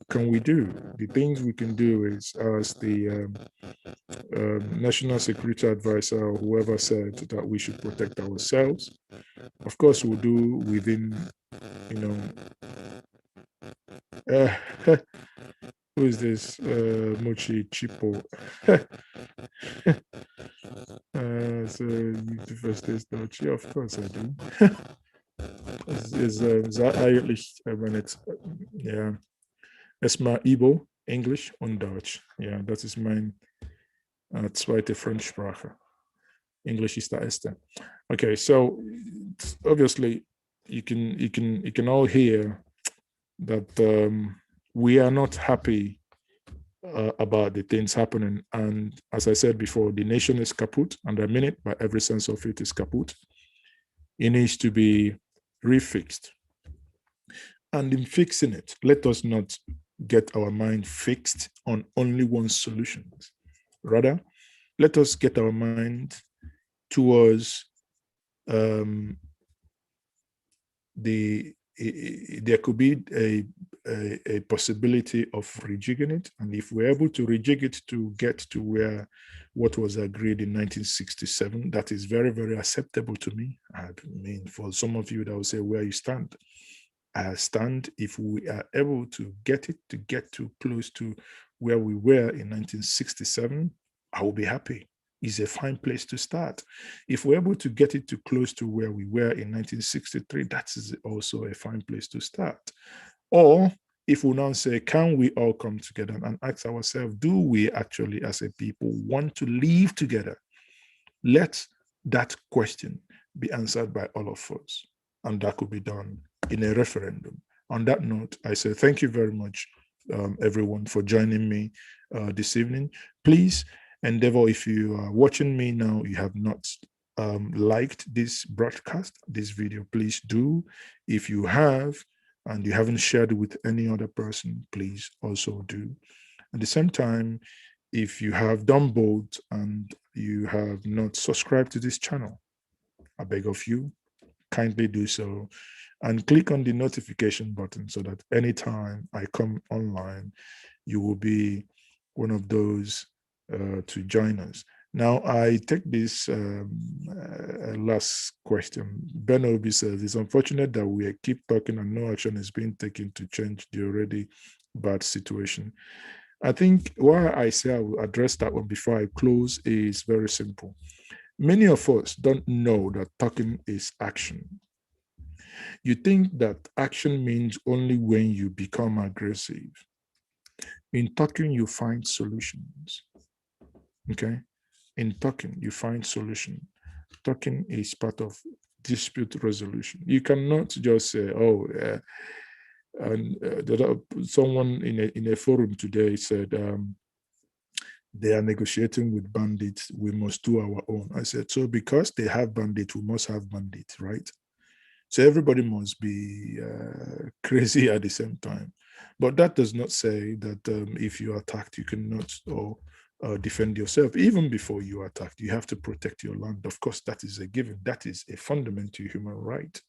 can we do? The things we can do is, as the National Security Advisor or whoever said that we should protect ourselves. Of course, we'll do within, uh, who is this? Mochi Chipo. So you first is Mochi, of course I do. Is eigentlich, wenn it's, yeah, erstmal Igbo, English und Deutsch. Ja, das ist mein zweite Fremdsprache. English is the erste. Okay, so obviously you can all hear that we are not happy about the things happening. And as I said before, the nation is kaput, and I mean it by every sense of it is kaput. It needs to be refixed. And in fixing it, let us not get our mind fixed on only one solution. Rather, let us get our mind towards there could be a possibility of rejigging it. And if we're able to rejig it to get to where what was agreed in 1967, that is very, very acceptable to me. I mean, for some of you that will say where you stand. I stand if we are able to get to close to where we were in 1967, I will be happy. It's a fine place to start. If we're able to get it to close to where we were in 1963, that is also a fine place to start. Or if we now say, can we all come together and ask ourselves, do we actually as a people want to live together? Let that question be answered by all of us. And that could be done in a referendum. On that note, I say thank you very much, everyone, for joining me this evening. Please endeavor, if you are watching me now, you have not liked this broadcast, this video, please do. If you have, and you haven't shared it with any other person, please also do. At the same time, if you have done both and you have not subscribed to this channel, I beg of you, kindly do so and click on the notification button so that anytime I come online, you will be one of those to join us. Now, I take this last question. Ben Obi says, it's unfortunate that we keep talking and no action is being taken to change the already bad situation. I think why I say I will address that one before I close is very simple. Many of us don't know that talking is action. You think that action means only when you become aggressive. In talking, you find solutions. Okay? In talking, you find solution. Talking is part of dispute resolution. You cannot just say, oh, someone in a forum today said, they are negotiating with bandits, we must do our own. I said, so because they have bandits, we must have bandits, right? So everybody must be crazy at the same time. But that does not say that if you are attacked, you cannot defend yourself. Even before you are attacked, you have to protect your land. Of course, that is a given. That is a fundamental human right.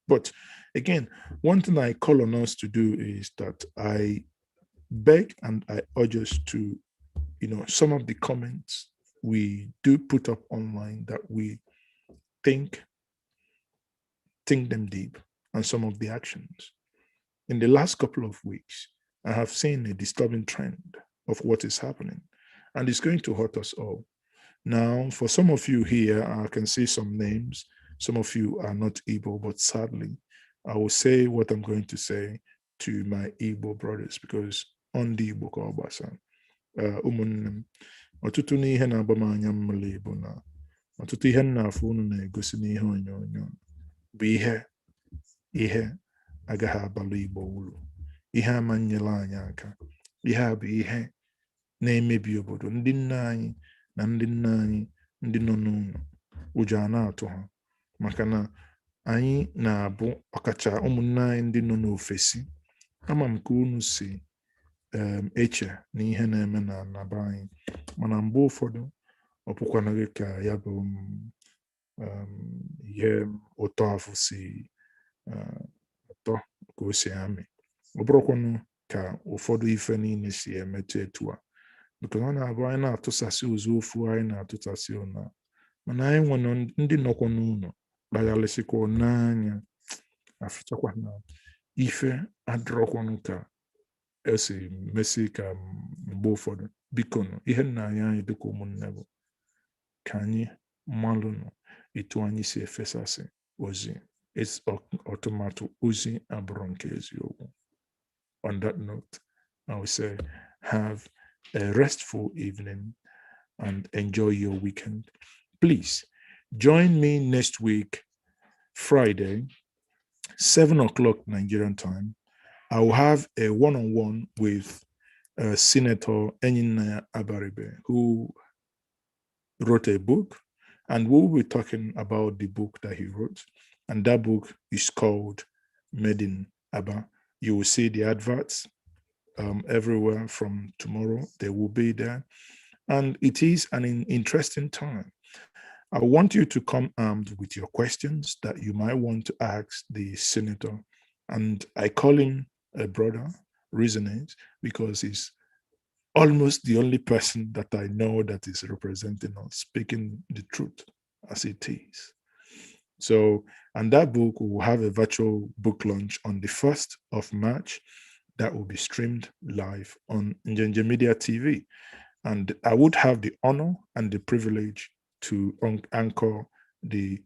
But again, one thing I call on us to do is that I beg and I urge us to, some of the comments we do put up online that we think them deep, and some of the actions. In the last couple of weeks, I have seen a disturbing trend of what is happening, and it's going to hurt us all. Now, for some of you here, I can see some names. Some of you are not Igbo, but sadly, I will say what I'm going to say to my Igbo brothers, because on the Igbo Kawabasa, ụmụnne m, ọtụtụ n'ihe na-agba m anya mmiri bụ na ọtụtụ ihe na-afụ unu na-egosi n'ihe onyonyo bụ ihe agaghị abalị Igbo uru, ihe ama nyela anyị aka, ihe a bụ ihe na-emebi obodo. Ndị nne anyị na ndị nna anyị ndị nọ n'ụlọ ụjọ a na-atụ ha, maka na anyị na-abụ ọkacha ụmụnne anyị ndị nọ n'ofesi. Ama m ka unu si eche na ihe na-eme na be anyị, mana mgbe ụfọdụ ọ bụkwanaghị ka ya bụ ihe ụtọ afụ si ụtọ ka o si amị. Ọ bụrụkwanụ ka ụfọdụ ife niile si emetụ etu a, because ọ na-abụ anyị na-atụsasị ụzọ ofu anyị na-atụsasị ụna, mana anyị nwere ndị nọkwa n'ụlọ kpaghalịsịkwa n'anya afụchakwa na ife adịrọkwanụ ka esi mesi ka mgbe ụfọdụ. Biko nụ, ihe nna anyị dịka ụmụnne bụ ka anyị malụnụ etu anyị si efesasị ozi ọtụmatụ ozi abụrụ nke eziokwu. On that note, I will say have a restful evening and enjoy your weekend. Please join me next week, Friday, 7 o'clock Nigerian time. I will have a one-on-one with Senator Njenje Abaribe, who wrote a book, and we'll be talking about the book that he wrote. And that book is called Made in Aba. You will see the adverts everywhere from tomorrow. They will be there. And it is an interesting time. I want you to come armed with your questions that you might want to ask the senator. And I call him a brother, resonate, because he's almost the only person that I know that is representing us, speaking the truth as it is. So, and that book will have a virtual book launch on the 1st of March that will be streamed live on Njenje Media TV. And I would have the honor and the privilege to anchor the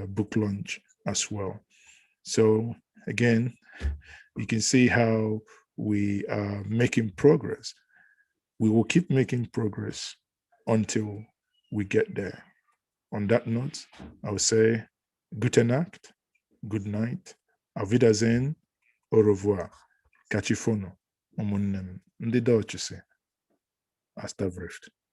book launch as well. So again, you can see how we are making progress. We will keep making progress until we get there. On that note, I will say gute Nacht, good night, auf Wiedersehen, au revoir, kachifono, umunnem, ndi Deutsche se, hasta Vrift.